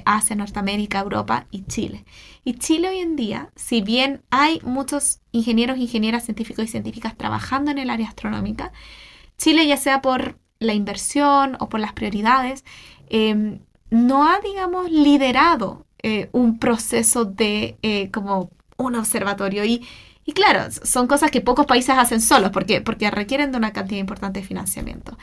Asia, Norteamérica, Europa y Chile. Y Chile hoy en día, si bien hay muchos ingenieros, ingenieras, científicos y científicas trabajando en el área astronómica, Chile, ya sea por la inversión o por las prioridades, no ha, digamos, liderado un proceso de como un observatorio. Y claro, son cosas que pocos países hacen solos porque requieren de una cantidad importante de financiamiento.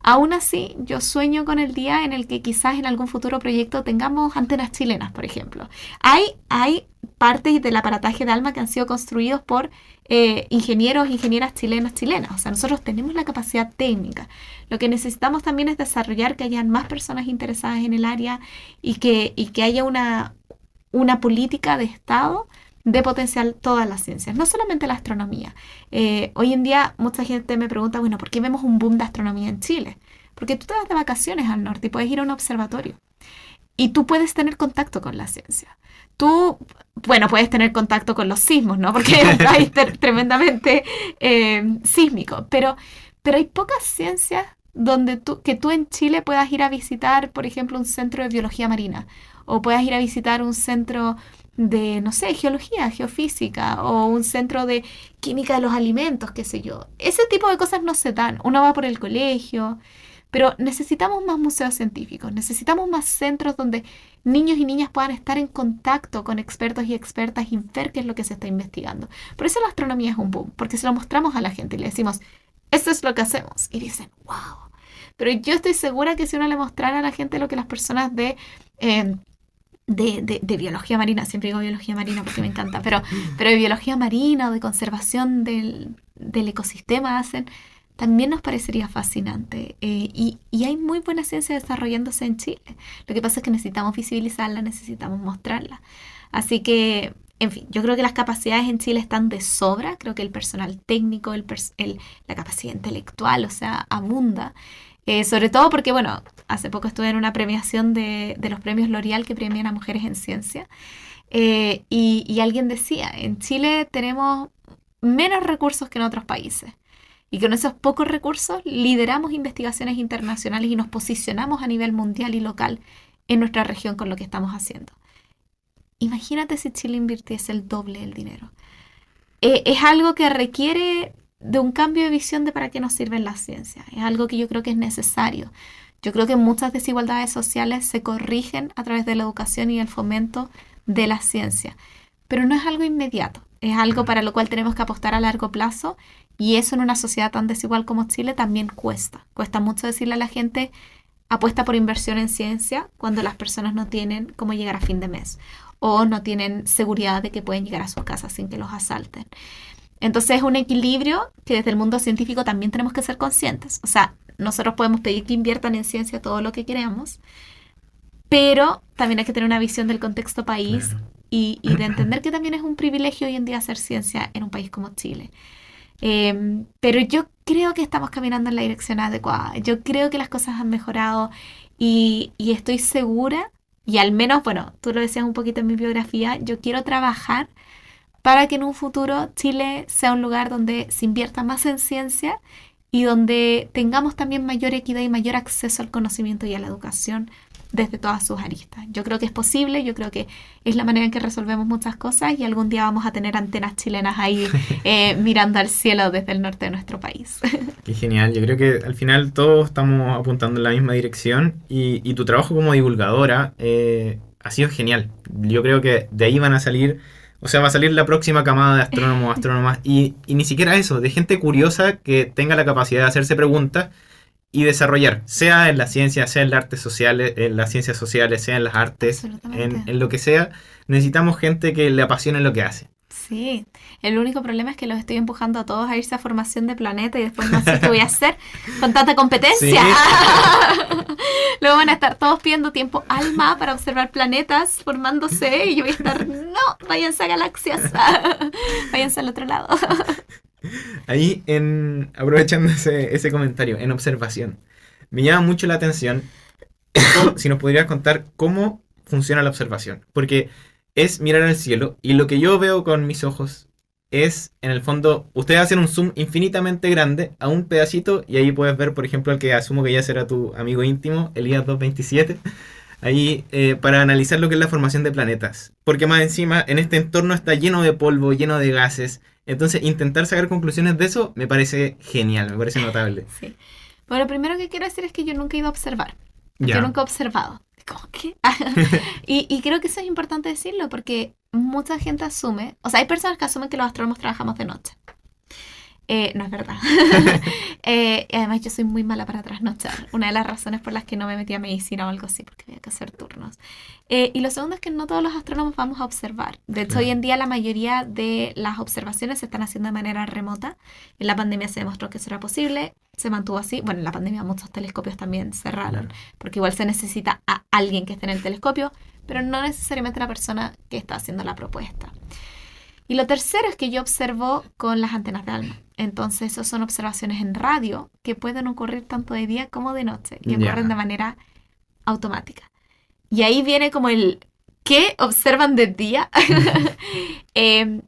Aún así, yo sueño con el día en el que quizás en algún futuro proyecto tengamos antenas chilenas, por ejemplo. Hay partes del aparataje de ALMA que han sido construidos por ingenieros, ingenieras chilenas. O sea, nosotros tenemos la capacidad técnica. Lo que necesitamos también es desarrollar que hayan más personas interesadas en el área y que haya una política de Estado de potenciar todas las ciencias, no solamente la astronomía. Hoy en día mucha gente me pregunta, bueno, ¿por qué vemos un boom de astronomía en Chile? Porque tú te vas de vacaciones al norte y puedes ir a un observatorio y tú puedes tener contacto con la ciencia. Tú, bueno, puedes tener contacto con los sismos, ¿no? Porque es un país tremendamente sísmico, pero hay pocas ciencias que tú en Chile puedas ir a visitar, por ejemplo, un centro de biología marina, o puedas ir a visitar un centro de, no sé, geología, geofísica, o un centro de química de los alimentos, qué sé yo. Ese tipo de cosas no se dan. Uno va por el colegio, pero necesitamos más museos científicos, necesitamos más centros donde niños y niñas puedan estar en contacto con expertos y expertas y ver qué es lo que se está investigando. Por eso la astronomía es un boom, porque se lo mostramos a la gente y le decimos, esto es lo que hacemos. Y dicen, wow. Pero yo estoy segura que si uno le mostrara a la gente lo que las personas de de biología marina, siempre digo biología marina porque me encanta, pero de biología marina o de conservación del ecosistema hacen, también nos parecería fascinante. Y hay muy buena ciencia desarrollándose en Chile. Lo que pasa es que necesitamos visibilizarla, necesitamos mostrarla. Así que, en fin, yo creo que las capacidades en Chile están de sobra. Creo que el personal técnico, la capacidad intelectual, o sea, abunda. Sobre todo porque, bueno, hace poco estuve en una premiación de los premios L'Oréal que premian a mujeres en ciencia. Y alguien decía, en Chile tenemos menos recursos que en otros países. Y con esos pocos recursos lideramos investigaciones internacionales y nos posicionamos a nivel mundial y local en nuestra región con lo que estamos haciendo. Imagínate si Chile invirtiese el doble del dinero. Es algo que requiere de un cambio de visión de para qué nos sirven las ciencias. Es algo que yo creo que es necesario. Yo creo que muchas desigualdades sociales se corrigen a través de la educación y el fomento de la ciencia. Pero no es algo inmediato. Es algo para lo cual tenemos que apostar a largo plazo. Y eso en una sociedad tan desigual como Chile también cuesta. Cuesta mucho decirle a la gente, apuesta por inversión en ciencia cuando las personas no tienen cómo llegar a fin de mes o no tienen seguridad de que pueden llegar a sus casas sin que los asalten. Entonces es un equilibrio que desde el mundo científico también tenemos que ser conscientes. O sea, nosotros podemos pedir que inviertan en ciencia todo lo que queramos, pero también hay que tener una visión del contexto país, Claro. y de entender que también es un privilegio hoy en día hacer ciencia en un país como Chile. Pero yo creo que estamos caminando en la dirección adecuada. Yo creo que las cosas han mejorado y estoy segura, y al menos, bueno, tú lo decías un poquito en mi biografía, yo quiero trabajar para que en un futuro Chile sea un lugar donde se invierta más en ciencia y donde tengamos también mayor equidad y mayor acceso al conocimiento y a la educación desde todas sus aristas. Yo creo que es posible, yo creo que es la manera en que resolvemos muchas cosas y algún día vamos a tener antenas chilenas ahí mirando al cielo desde el norte de nuestro país. Qué genial, yo creo que al final todos estamos apuntando en la misma dirección y tu trabajo como divulgadora ha sido genial. Yo creo que de ahí van a salir, o sea, va a salir la próxima camada de astrónomos, astrónomas y ni siquiera eso, de gente curiosa que tenga la capacidad de hacerse preguntas y desarrollar, sea en la ciencia, sea en las artes sociales, en las ciencias sociales, sea en las artes, Absolutamente. en lo que sea, necesitamos gente que le apasione lo que hace. Sí, el único problema es que los estoy empujando a todos a irse a formación de planeta y después no sé qué voy a hacer con tanta competencia. Sí. Luego van a estar todos pidiendo tiempo ALMA para observar planetas formándose y yo voy a estar, no, váyanse a galaxias, váyanse al otro lado. Ahí, aprovechando ese comentario, en observación, me llama mucho la atención si nos podrías contar cómo funciona la observación. Porque es mirar al cielo y lo que yo veo con mis ojos es, en el fondo, ustedes hacen un zoom infinitamente grande a un pedacito y ahí puedes ver, por ejemplo, el que asumo que ya será tu amigo íntimo, Elías 227, ahí para analizar lo que es la formación de planetas. Porque más encima, en este entorno está lleno de polvo, lleno de gases. Entonces, intentar sacar conclusiones de eso me parece genial, me parece notable. Sí. Bueno, lo primero que quiero decir es que yo nunca he ido a observar. Ya. Yo nunca he observado. ¿Cómo qué? Y creo que eso es importante decirlo porque mucha gente asume, o sea, hay personas que asumen que los astrónomos trabajamos de noche. No es verdad. Además, yo soy muy mala para trasnochar. Una de las razones por las que no me metí a medicina o algo así, porque había que hacer turnos. Y lo segundo es que no todos los astrónomos vamos a observar. De hecho, Claro. hoy en día la mayoría de las observaciones se están haciendo de manera remota. En la pandemia se demostró que eso era posible. Se mantuvo así. Bueno, en la pandemia muchos telescopios también cerraron, Claro. porque igual se necesita a alguien que esté en el telescopio, pero no necesariamente la persona que está haciendo la propuesta. Y lo tercero es que yo observo con las antenas de ALMA. Entonces, eso son observaciones en radio que pueden ocurrir tanto de día como de noche y Ya. ocurren de manera automática. Y ahí viene como el ¿qué observan de día?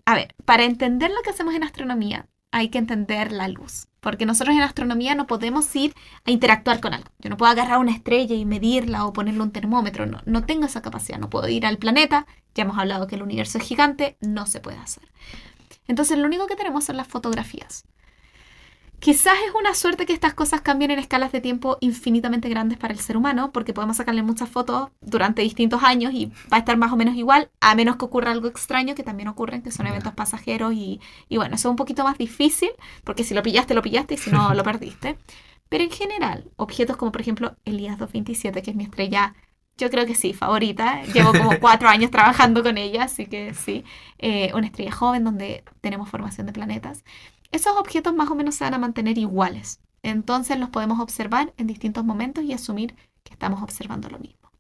A ver, para entender lo que hacemos en astronomía hay que entender la luz. Porque nosotros en astronomía no podemos ir a interactuar con algo. Yo no puedo agarrar una estrella y medirla o ponerle un termómetro. No tengo esa capacidad. No puedo ir al planeta. Ya hemos hablado que el universo es gigante. No se puede hacer. Entonces lo único que tenemos son las fotografías. Quizás es una suerte que estas cosas cambien en escalas de tiempo infinitamente grandes para el ser humano, porque podemos sacarle muchas fotos durante distintos años y va a estar más o menos igual, a menos que ocurra algo extraño, que también ocurren, que son eventos pasajeros y bueno, eso es un poquito más difícil, porque si lo pillaste y si no, lo perdiste. Pero en general, objetos como por ejemplo Elías 227, que es mi estrella yo creo que sí, favorita. Llevo como 4 años trabajando con ella, así que sí. Una estrella joven donde tenemos formación de planetas. Esos objetos más o menos se van a mantener iguales. Entonces los podemos observar en distintos momentos y asumir que estamos observando lo mismo.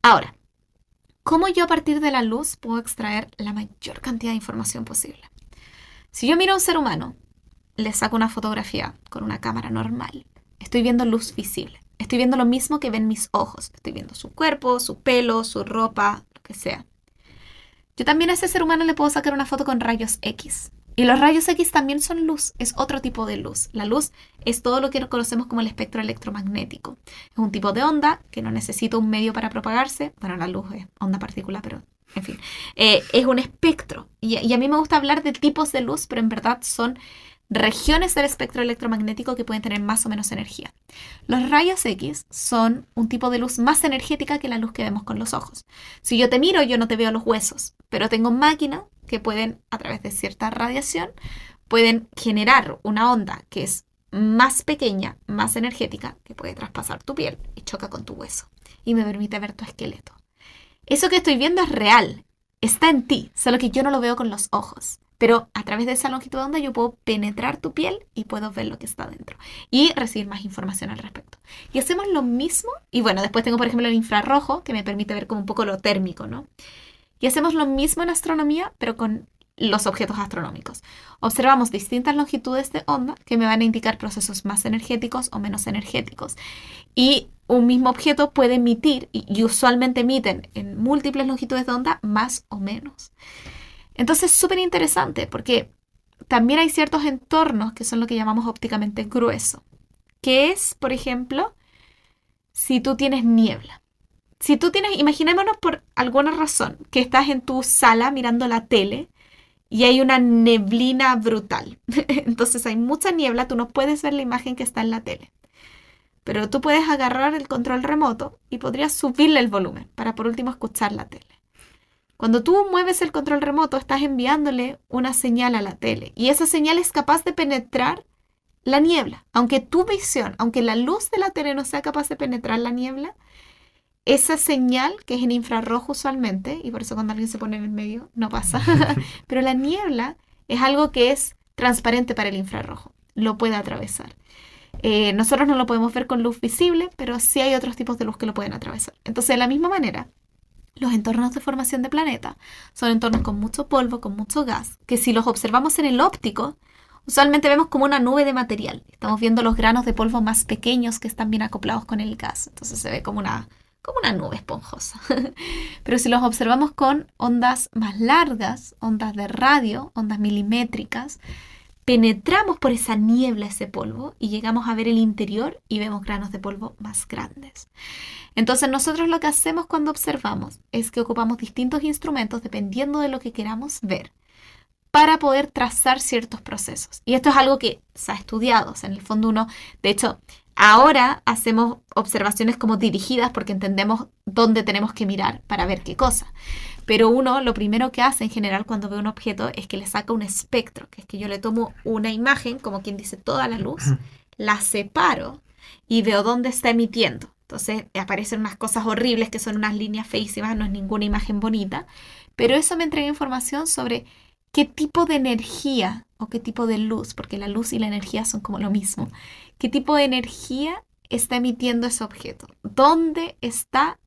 Ahora, ¿cómo yo a partir de la luz puedo extraer la mayor cantidad de información posible? Si yo miro a un ser humano, le saco una fotografía con una cámara normal, estoy viendo luz visible. Estoy viendo lo mismo que ven mis ojos. Estoy viendo su cuerpo, su pelo, su ropa, lo que sea. Yo también a ese ser humano le puedo sacar una foto con rayos X. Y los rayos X también son luz, es otro tipo de luz. La luz es todo lo que conocemos como el espectro electromagnético. Es un tipo de onda que no necesita un medio para propagarse. Bueno, la luz es onda particular, pero en fin. Es un espectro. Y a mí me gusta hablar de tipos de luz, pero en verdad son regiones del espectro electromagnético que pueden tener más o menos energía. Los rayos X son un tipo de luz más energética que la luz que vemos con los ojos. Si yo te miro, yo no te veo los huesos, pero tengo máquinas que pueden, a través de cierta radiación, pueden generar una onda que es más pequeña, más energética, que puede traspasar tu piel y choca con tu hueso y me permite ver tu esqueleto. Eso que estoy viendo es real, está en ti, solo que yo no lo veo con los ojos. Pero a través de esa longitud de onda yo puedo penetrar tu piel y puedo ver lo que está dentro y recibir más información al respecto. Y hacemos lo mismo, y bueno, después tengo por ejemplo el infrarrojo que me permite ver como un poco lo térmico, ¿no? Y hacemos lo mismo en astronomía, pero con los objetos astronómicos. Observamos distintas longitudes de onda que me van a indicar procesos más energéticos o menos energéticos. Y un mismo objeto puede emitir, y usualmente emiten en múltiples longitudes de onda, más o menos. Entonces es súper interesante porque también hay ciertos entornos que son lo que llamamos ópticamente grueso, que es, por ejemplo, si tú tienes niebla. Si tú tienes, imaginémonos por alguna razón que estás en tu sala mirando la tele y hay una neblina brutal. Entonces hay mucha niebla, tú no puedes ver la imagen que está en la tele. Pero tú puedes agarrar el control remoto y podrías subirle el volumen para por último escuchar la tele. Cuando tú mueves el control remoto, estás enviándole una señal a la tele y esa señal es capaz de penetrar la niebla. Aunque tu visión, aunque la luz de la tele no sea capaz de penetrar la niebla, esa señal, que es en infrarrojo usualmente, y por eso cuando alguien se pone en el medio no pasa, pero la niebla es algo que es transparente para el infrarrojo, lo puede atravesar. Nosotros no lo podemos ver con luz visible, pero sí hay otros tipos de luz que lo pueden atravesar. Entonces, de la misma manera, los entornos de formación de planeta son entornos con mucho polvo, con mucho gas, que si los observamos en el óptico, usualmente vemos como una nube de material. Estamos viendo los granos de polvo más pequeños que están bien acoplados con el gas. Entonces se ve como una nube esponjosa. Pero si los observamos con ondas más largas, ondas de radio, ondas milimétricas, penetramos por esa niebla, ese polvo, y llegamos a ver el interior y vemos granos de polvo más grandes. Entonces nosotros lo que hacemos cuando observamos es que ocupamos distintos instrumentos dependiendo de lo que queramos ver para poder trazar ciertos procesos. Y esto es algo que se ha estudiado. O sea, en el fondo uno, de hecho, ahora hacemos observaciones como dirigidas porque entendemos dónde tenemos que mirar para ver qué cosa. Pero uno lo primero que hace en general cuando ve un objeto es que le saca un espectro, que es que yo le tomo una imagen, como quien dice toda la luz, la separo y veo dónde está emitiendo. Entonces aparecen unas cosas horribles que son unas líneas feísimas, no es ninguna imagen bonita, pero eso me entrega información sobre qué tipo de energía o qué tipo de luz, porque la luz y la energía son como lo mismo, qué tipo de energía está emitiendo ese objeto, dónde está,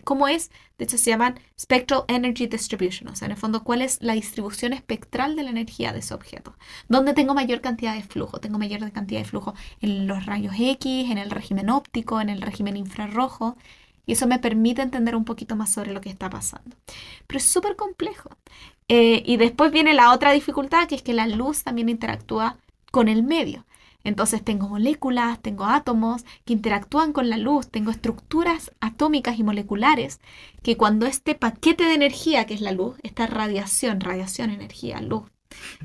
cómo es, de hecho se llaman Spectral Energy Distribution, o sea, en el fondo, cuál es la distribución espectral de la energía de ese objeto, dónde tengo mayor cantidad de flujo, tengo mayor cantidad de flujo en los rayos X, en el régimen óptico, en el régimen infrarrojo, y eso me permite entender un poquito más sobre lo que está pasando. Pero es súper complejo. Y después viene la otra dificultad, que es que la luz también interactúa con el medio. Entonces tengo moléculas, tengo átomos que interactúan con la luz, tengo estructuras atómicas y moleculares que cuando este paquete de energía, que es la luz, esta radiación, energía, luz,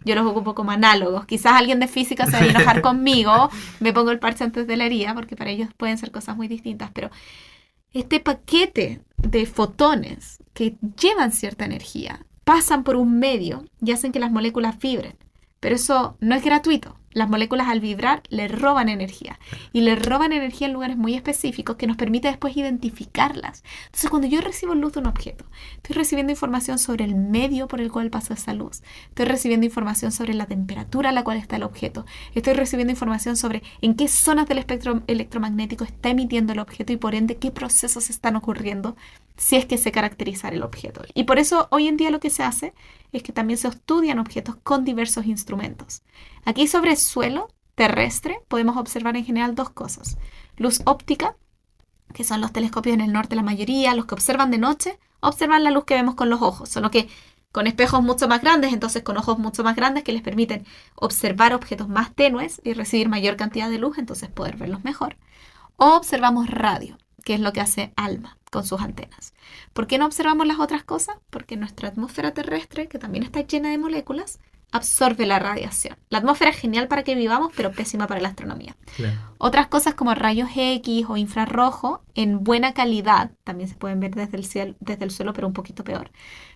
yo los ocupo como análogos. Quizás alguien de física se va a enojar conmigo, me pongo el parche antes de la herida, porque para ellos pueden ser cosas muy distintas, pero este paquete de fotones que llevan cierta energía pasan por un medio y hacen que las moléculas vibren. Pero eso no es gratuito. Las moléculas al vibrar le roban energía y le roban energía en lugares muy específicos que nos permite después identificarlas. Entonces, cuando yo recibo luz de un objeto, estoy recibiendo información sobre el medio por el cual pasa esa luz, estoy recibiendo información sobre la temperatura a la cual está el objeto, estoy recibiendo información sobre en qué zonas del espectro electromagnético está emitiendo el objeto y por ende qué procesos están ocurriendo si es que se caracteriza el objeto. Y por eso hoy en día lo que se hace es que también se estudian objetos con diversos instrumentos. Aquí sobre suelo terrestre podemos observar en general dos cosas. Luz óptica, que son los telescopios en el norte la mayoría, los que observan de noche, observan la luz que vemos con los ojos, solo que con espejos mucho más grandes, entonces con ojos mucho más grandes que les permiten observar objetos más tenues y recibir mayor cantidad de luz, entonces poder verlos mejor. O observamos radio, que es lo que hace ALMA con sus antenas. ¿Por qué no observamos las otras cosas? Porque nuestra atmósfera terrestre, que también está llena de moléculas, absorbe la radiación. La atmósfera es genial para que vivamos, pero pésima para la astronomía. Claro. Otras cosas como rayos X o infrarrojo, en buena calidad, también se pueden ver desde el cielo, desde el suelo, pero un poquito peor,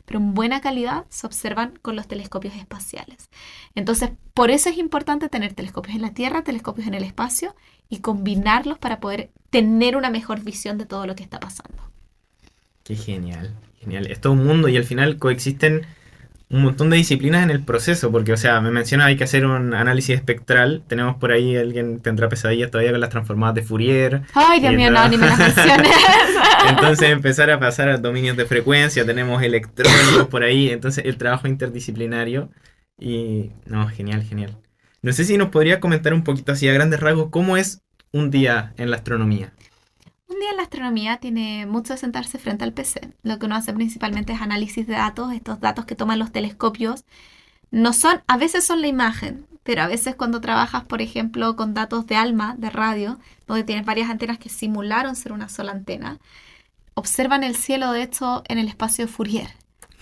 pero en buena calidad se observan con los telescopios espaciales. Entonces, por eso es importante tener telescopios en la Tierra, telescopios en el espacio y combinarlos para poder tener una mejor visión de todo lo que está pasando. Qué genial, genial. Es todo un mundo y al final coexisten un montón de disciplinas en el proceso, porque, o sea, me menciona hay que hacer un análisis espectral. Tenemos por ahí, alguien tendrá pesadillas todavía con las transformadas de Fourier. Ay, Dios mío, no, ni me las menciones. Entonces empezar a pasar a dominios de frecuencia, tenemos electrónicos por ahí, entonces el trabajo interdisciplinario y... No, genial, genial. No sé si nos podría comentar un poquito así a grandes rasgos cómo es un día en la astronomía. Un día en la astronomía tiene mucho de sentarse frente al PC. Lo que uno hace principalmente es análisis de datos. Estos datos que toman los telescopios no son, a veces son la imagen, pero a veces cuando trabajas, por ejemplo, con datos de ALMA, de radio, donde tienes varias antenas que simularon ser una sola antena, observan el cielo, de hecho, en el espacio de Fourier.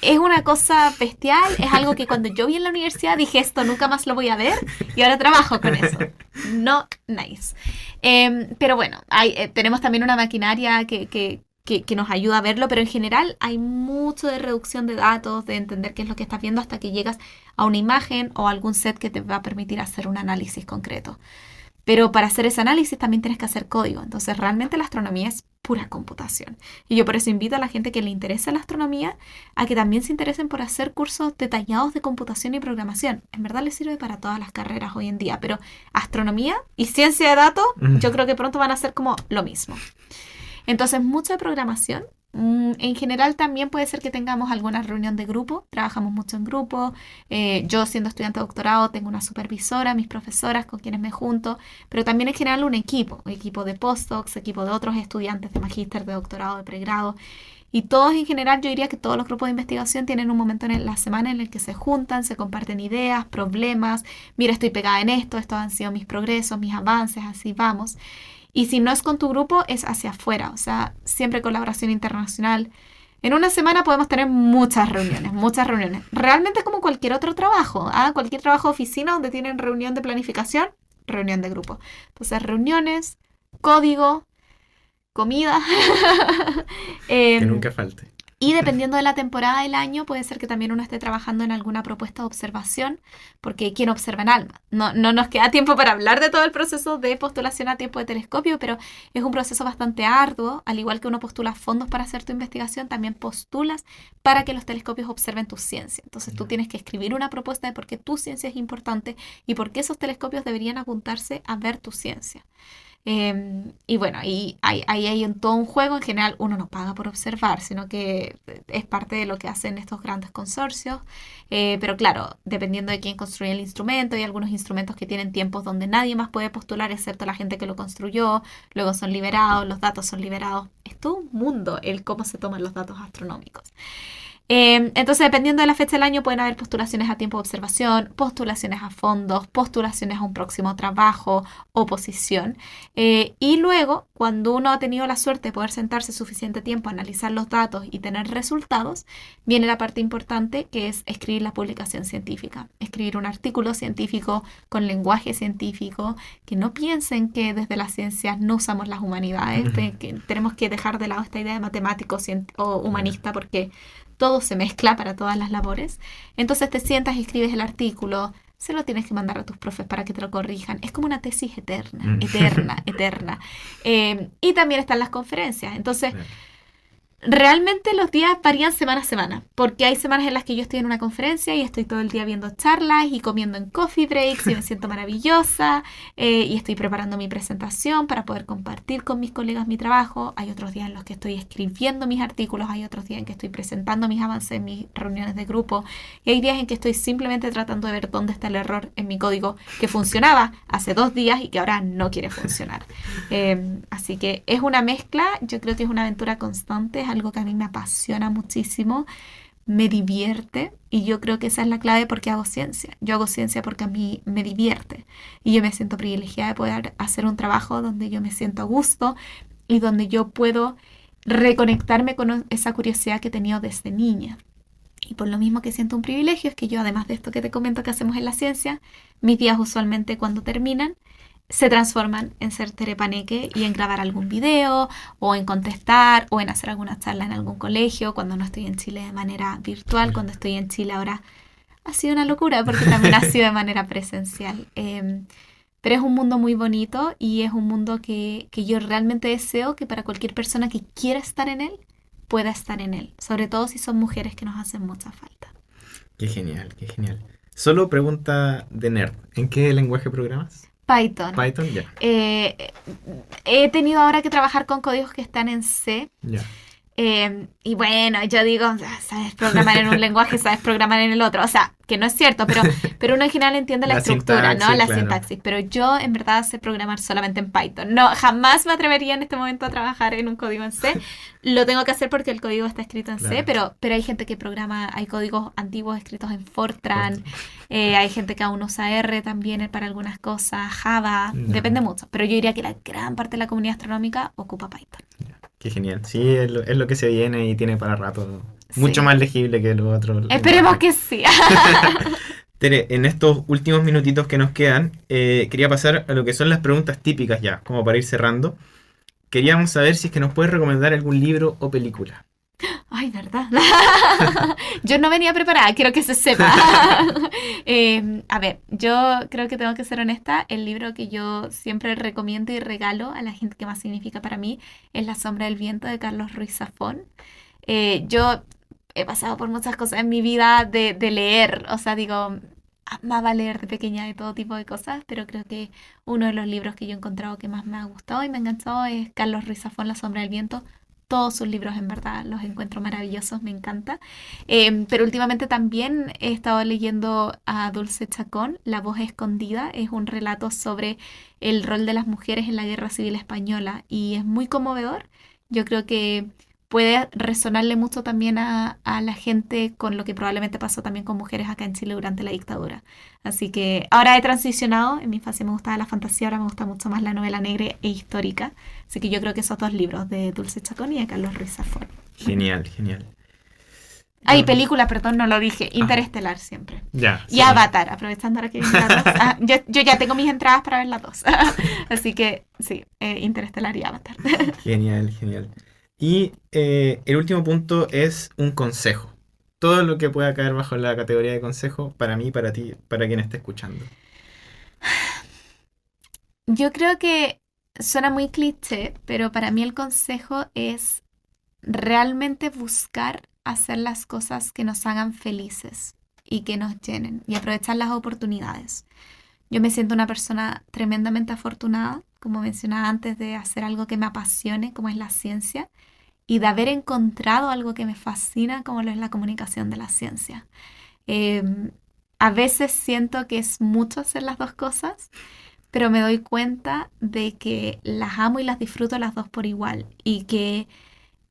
Es una cosa bestial, es algo que cuando yo vi en la universidad dije esto nunca más lo voy a ver y ahora trabajo con eso. No, nice. Pero bueno, tenemos también una maquinaria que nos ayuda a verlo, pero en general hay mucho de reducción de datos, de entender qué es lo que estás viendo hasta que llegas a una imagen o algún set que te va a permitir hacer un análisis concreto. Pero para hacer ese análisis también tienes que hacer código. Entonces realmente la astronomía es pura computación. Y yo por eso invito a la gente que le interesa la astronomía a que también se interesen por hacer cursos detallados de computación y programación. En verdad les sirve para todas las carreras hoy en día. Pero astronomía y ciencia de datos yo creo que pronto van a ser como lo mismo. Entonces mucho de programación. En general también puede ser que tengamos alguna reunión de grupo, trabajamos mucho en grupo. Yo siendo estudiante de doctorado tengo una supervisora, mis profesoras con quienes me junto, pero también en general un equipo de postdocs, equipo de otros estudiantes de magíster, de doctorado, de pregrado. Y todos en general, yo diría que todos los grupos de investigación tienen un momento en la semana en el que se juntan, se comparten ideas, problemas. Mira, estoy pegada en esto, estos han sido mis progresos, mis avances, así vamos. Y si no es con tu grupo, es hacia afuera, o sea, siempre colaboración internacional. En una semana podemos tener muchas reuniones, muchas reuniones. Realmente es como cualquier otro trabajo, cualquier trabajo de oficina donde tienen reunión de planificación, reunión de grupo. Entonces, reuniones, código, comida. Que nunca falte. Y dependiendo de la temporada del año, puede ser que también uno esté trabajando en alguna propuesta de observación, porque ¿quién observa en ALMA? No nos queda tiempo para hablar de todo el proceso de postulación a tiempo de telescopio, pero es un proceso bastante arduo. Al igual que uno postula fondos para hacer tu investigación, también postulas para que los telescopios observen tu ciencia. Entonces tú tienes que escribir una propuesta de por qué tu ciencia es importante y por qué esos telescopios deberían apuntarse a ver tu ciencia. Y bueno, ahí hay todo un juego. En general uno no paga por observar, sino que es parte de lo que hacen estos grandes consorcios. Pero claro, dependiendo de quién construye el instrumento, hay algunos instrumentos que tienen tiempos donde nadie más puede postular excepto la gente que lo construyó, luego son liberados, los datos son liberados. Es todo un mundo el cómo se toman los datos astronómicos. Entonces, dependiendo de la fecha del año, pueden haber postulaciones a tiempo de observación, postulaciones a fondos, postulaciones a un próximo trabajo, oposición. Y luego, cuando uno ha tenido la suerte de poder sentarse suficiente tiempo a analizar los datos y tener resultados, viene la parte importante, que es escribir la publicación científica. Escribir un artículo científico con lenguaje científico, que no piensen que desde las ciencias no usamos las humanidades, que tenemos que dejar de lado esta idea de matemático o humanista, porque todo se mezcla para todas las labores. Entonces te sientas y escribes el artículo, se lo tienes que mandar a tus profes para que te lo corrijan. Es como una tesis eterna, Mm. eterna. Y también están las conferencias. Entonces, Claro. realmente los días varían semana a semana, porque hay semanas en las que yo estoy en una conferencia y estoy todo el día viendo charlas y comiendo en coffee breaks y me siento maravillosa, y estoy preparando mi presentación para poder compartir con mis colegas mi trabajo. Hay otros días en los que estoy escribiendo mis artículos, hay otros días en que estoy presentando mis avances en mis reuniones de grupo y hay días en que estoy simplemente tratando de ver dónde está el error en mi código que funcionaba hace 2 días y que ahora no quiere funcionar. Así que es una mezcla, yo creo que es una aventura constante, es algo que a mí me apasiona muchísimo, me divierte y yo creo que esa es la clave porque hago ciencia. Yo hago ciencia porque a mí me divierte y yo me siento privilegiada de poder hacer un trabajo donde yo me siento a gusto y donde yo puedo reconectarme con esa curiosidad que he tenido desde niña. Y por lo mismo que siento un privilegio es que yo, además de esto que te comento que hacemos en la ciencia, mis días usualmente cuando terminan se transforman en ser terepaneque y en grabar algún video o en contestar o en hacer alguna charla en algún colegio cuando no estoy en Chile de manera virtual. Cuando estoy en Chile ahora ha sido una locura porque también ha sido de manera presencial. Pero es un mundo muy bonito y es un mundo que yo realmente deseo que para cualquier persona que quiera estar en él, pueda estar en él. Sobre todo si son mujeres que nos hacen mucha falta. Qué genial, qué genial. Solo pregunta de nerd. ¿En qué lenguaje programas? Python. Python, ya. He tenido ahora que trabajar con códigos que están en C. Ya. Y bueno, yo digo, sabes programar en un lenguaje, sabes programar en el otro. O sea, que no es cierto, pero uno en general entiende la estructura, sintaxis, ¿no? La claro. sintaxis. Pero yo en verdad sé programar solamente en Python. No, jamás me atrevería en este momento a trabajar en un código en C. Lo tengo que hacer porque el código está escrito en C, Claro. pero hay gente que programa, hay códigos antiguos escritos en Fortran, hay gente que aún usa R también para algunas cosas, Java, No. depende mucho. Pero yo diría que la gran parte de la comunidad astronómica ocupa Python. Qué genial. Sí, es lo que se viene y tiene para rato. Sí. Mucho más legible que los otros. Esperemos que sí. Tere, en estos últimos minutitos que nos quedan, quería pasar a lo que son las preguntas típicas ya, como para ir cerrando. Queríamos saber si es que nos puedes recomendar algún libro o película. Ay, ¿verdad? Yo no venía preparada, quiero que se sepa. A ver, yo creo que tengo que ser honesta. El libro que yo siempre recomiendo y regalo a la gente que más significa para mí es La sombra del viento de Carlos Ruiz Zafón. Yo he pasado por muchas cosas en mi vida de leer. O sea, digo, amaba leer de pequeña de todo tipo de cosas, pero creo que uno de los libros que yo he encontrado que más me ha gustado y me ha enganchado es Carlos Ruiz Zafón, La sombra del viento. Todos sus libros en verdad los encuentro maravillosos, me encanta. Pero últimamente también he estado leyendo a Dulce Chacón, La voz escondida. Es un relato sobre el rol de las mujeres en la Guerra Civil Española y es muy conmovedor. Yo creo que puede resonarle mucho también a la gente con lo que probablemente pasó también con mujeres acá en Chile durante la dictadura. Así que ahora he transicionado, en mi infancia me gustaba la fantasía, ahora me gusta mucho más la novela negra e histórica. Así que yo creo que esos 2 libros de Dulce Chacón y de Carlos Ruiz Zafón. Genial, genial. Ay, película, perdón, no lo dije. Interestelar siempre. Ya. Y Avatar, aprovechando ahora que vienen las dos. Yo ya tengo mis entradas para ver las dos. Así que sí, Interestelar y Avatar. Genial, genial. Y el último punto es un consejo. Todo lo que pueda caer bajo la categoría de consejo, para mí, para ti, para quien esté escuchando. Yo creo que suena muy cliché, pero para mí el consejo es realmente buscar hacer las cosas que nos hagan felices y que nos llenen y aprovechar las oportunidades. Yo me siento una persona tremendamente afortunada, como mencionaba antes, de hacer algo que me apasione, como es la ciencia, y de haber encontrado algo que me fascina, como lo es la comunicación de la ciencia. A veces siento que es mucho hacer las 2 cosas, pero me doy cuenta de que las amo y las disfruto las 2 por igual y que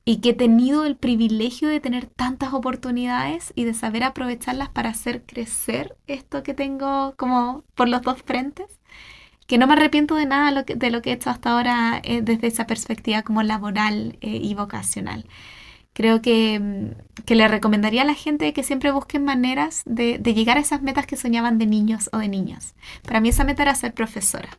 he tenido el privilegio de tener tantas oportunidades y de saber aprovecharlas para hacer crecer esto que tengo como por los 2 frentes, que no me arrepiento de nada de lo que he hecho hasta ahora desde esa perspectiva como laboral y vocacional. Creo que le recomendaría a la gente que siempre busquen maneras de llegar a esas metas que soñaban de niños o de niñas. Para mí esa meta era ser profesora.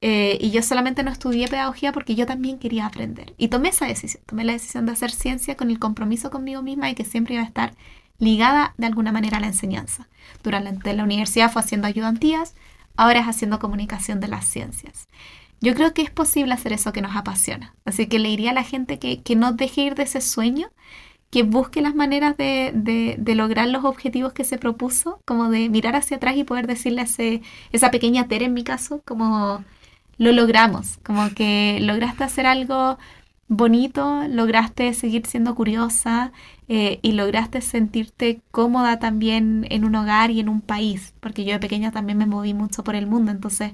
Y yo solamente no estudié pedagogía porque yo también quería aprender. Y tomé esa decisión. Tomé la decisión de hacer ciencia con el compromiso conmigo misma y que siempre iba a estar ligada de alguna manera a la enseñanza. Durante la universidad fue haciendo ayudantías, ahora es haciendo comunicación de las ciencias. Yo creo que es posible hacer eso que nos apasiona. Así que le diría a la gente que no deje ir de ese sueño, que busque las maneras de lograr los objetivos que se propuso, como de mirar hacia atrás y poder decirle a esa pequeña Tere, en mi caso, como lo logramos, como que lograste hacer algo bonito, lograste seguir siendo curiosa y lograste sentirte cómoda también en un hogar y en un país, porque yo de pequeña también me moví mucho por el mundo, entonces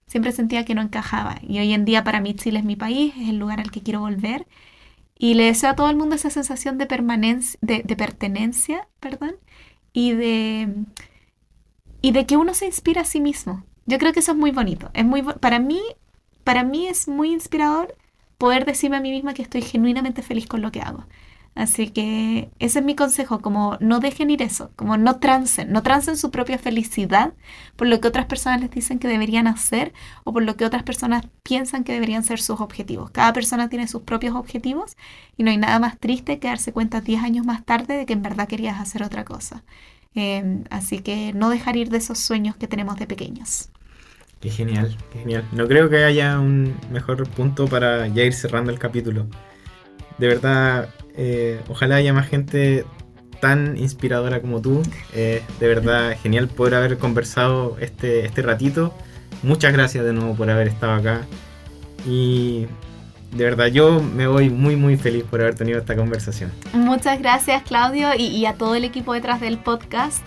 siempre sentía que no encajaba. Y hoy en día para mí Chile es mi país, es el lugar al que quiero volver. Y le deseo a todo el mundo esa sensación de pertenencia, y de que uno se inspira a sí mismo. Yo creo que eso es muy bonito. Para mí es muy inspirador poder decirme a mí misma que estoy genuinamente feliz con lo que hago. Así que ese es mi consejo, como no dejen ir eso, como no trancen su propia felicidad por lo que otras personas les dicen que deberían hacer o por lo que otras personas piensan que deberían ser sus objetivos. Cada persona tiene sus propios objetivos y no hay nada más triste que darse cuenta 10 años más tarde de que en verdad querías hacer otra cosa. Así que no dejar ir de esos sueños que tenemos de pequeños. Qué genial, qué genial. No creo que haya un mejor punto para ya ir cerrando el capítulo. De verdad, ojalá haya más gente tan inspiradora como tú. De verdad, genial poder haber conversado este ratito. Muchas gracias de nuevo por haber estado acá. Y de verdad, yo me voy muy muy feliz por haber tenido esta conversación. Muchas gracias, Claudio, y a todo el equipo detrás del podcast.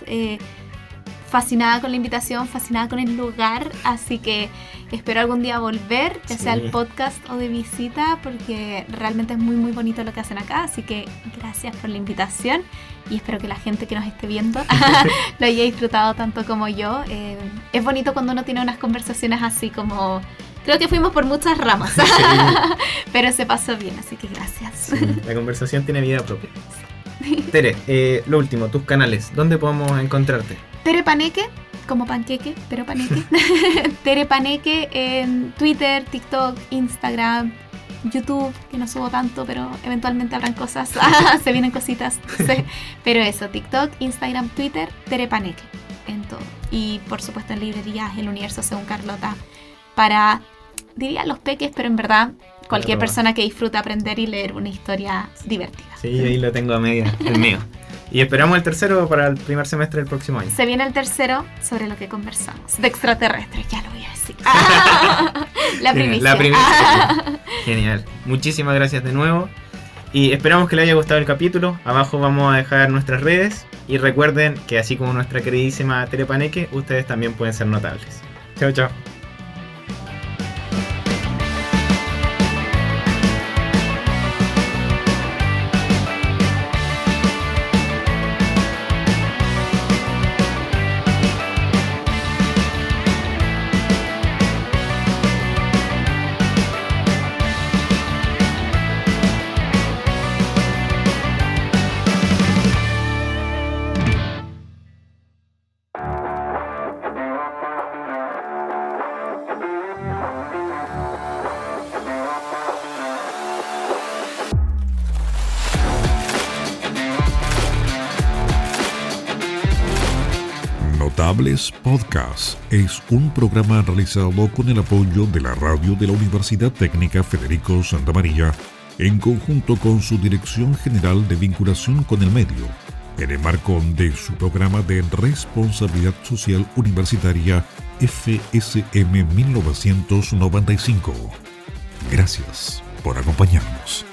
Fascinada con la invitación, fascinada con el lugar, así que espero algún día volver, ya sea el podcast o de visita, porque realmente es muy muy bonito lo que hacen acá, así que gracias por la invitación y espero que la gente que nos esté viendo lo haya disfrutado tanto como yo. Es bonito cuando uno tiene unas conversaciones así como... Creo que fuimos por muchas ramas, sí. Pero se pasó bien, así que gracias. Sí, la conversación tiene vida propia. Tere, lo último, tus canales, ¿dónde podemos encontrarte? Tere Paneque, como panqueque, pero Paneque. Tere Paneque en Twitter, TikTok, Instagram, YouTube, que no subo tanto, pero eventualmente habrán cosas, se vienen cositas. Sí. Pero eso, TikTok, Instagram, Twitter, Tere Paneque, en todo. Y por supuesto en librerías El Universo según Carlota, para, diría los peques, pero en verdad cualquier persona que disfrute aprender y leer una historia divertida. Sí, ahí lo tengo a media, el mío. Y esperamos el tercero para el primer semestre del próximo año. Se viene el tercero sobre lo que conversamos. De extraterrestres, ya lo voy a decir. La primicia. La primicia. Genial. Muchísimas gracias de nuevo. Y esperamos que les haya gustado el capítulo. Abajo vamos a dejar nuestras redes. Y recuerden que así como nuestra queridísima Tere Paneque, ustedes también pueden ser notables. Chao, chao. Notables Podcast es un programa realizado con el apoyo de la radio de la Universidad Técnica Federico Santa María en conjunto con su Dirección General de Vinculación con el Medio, en el marco de su programa de Responsabilidad Social Universitaria FSM 1995. Gracias por acompañarnos.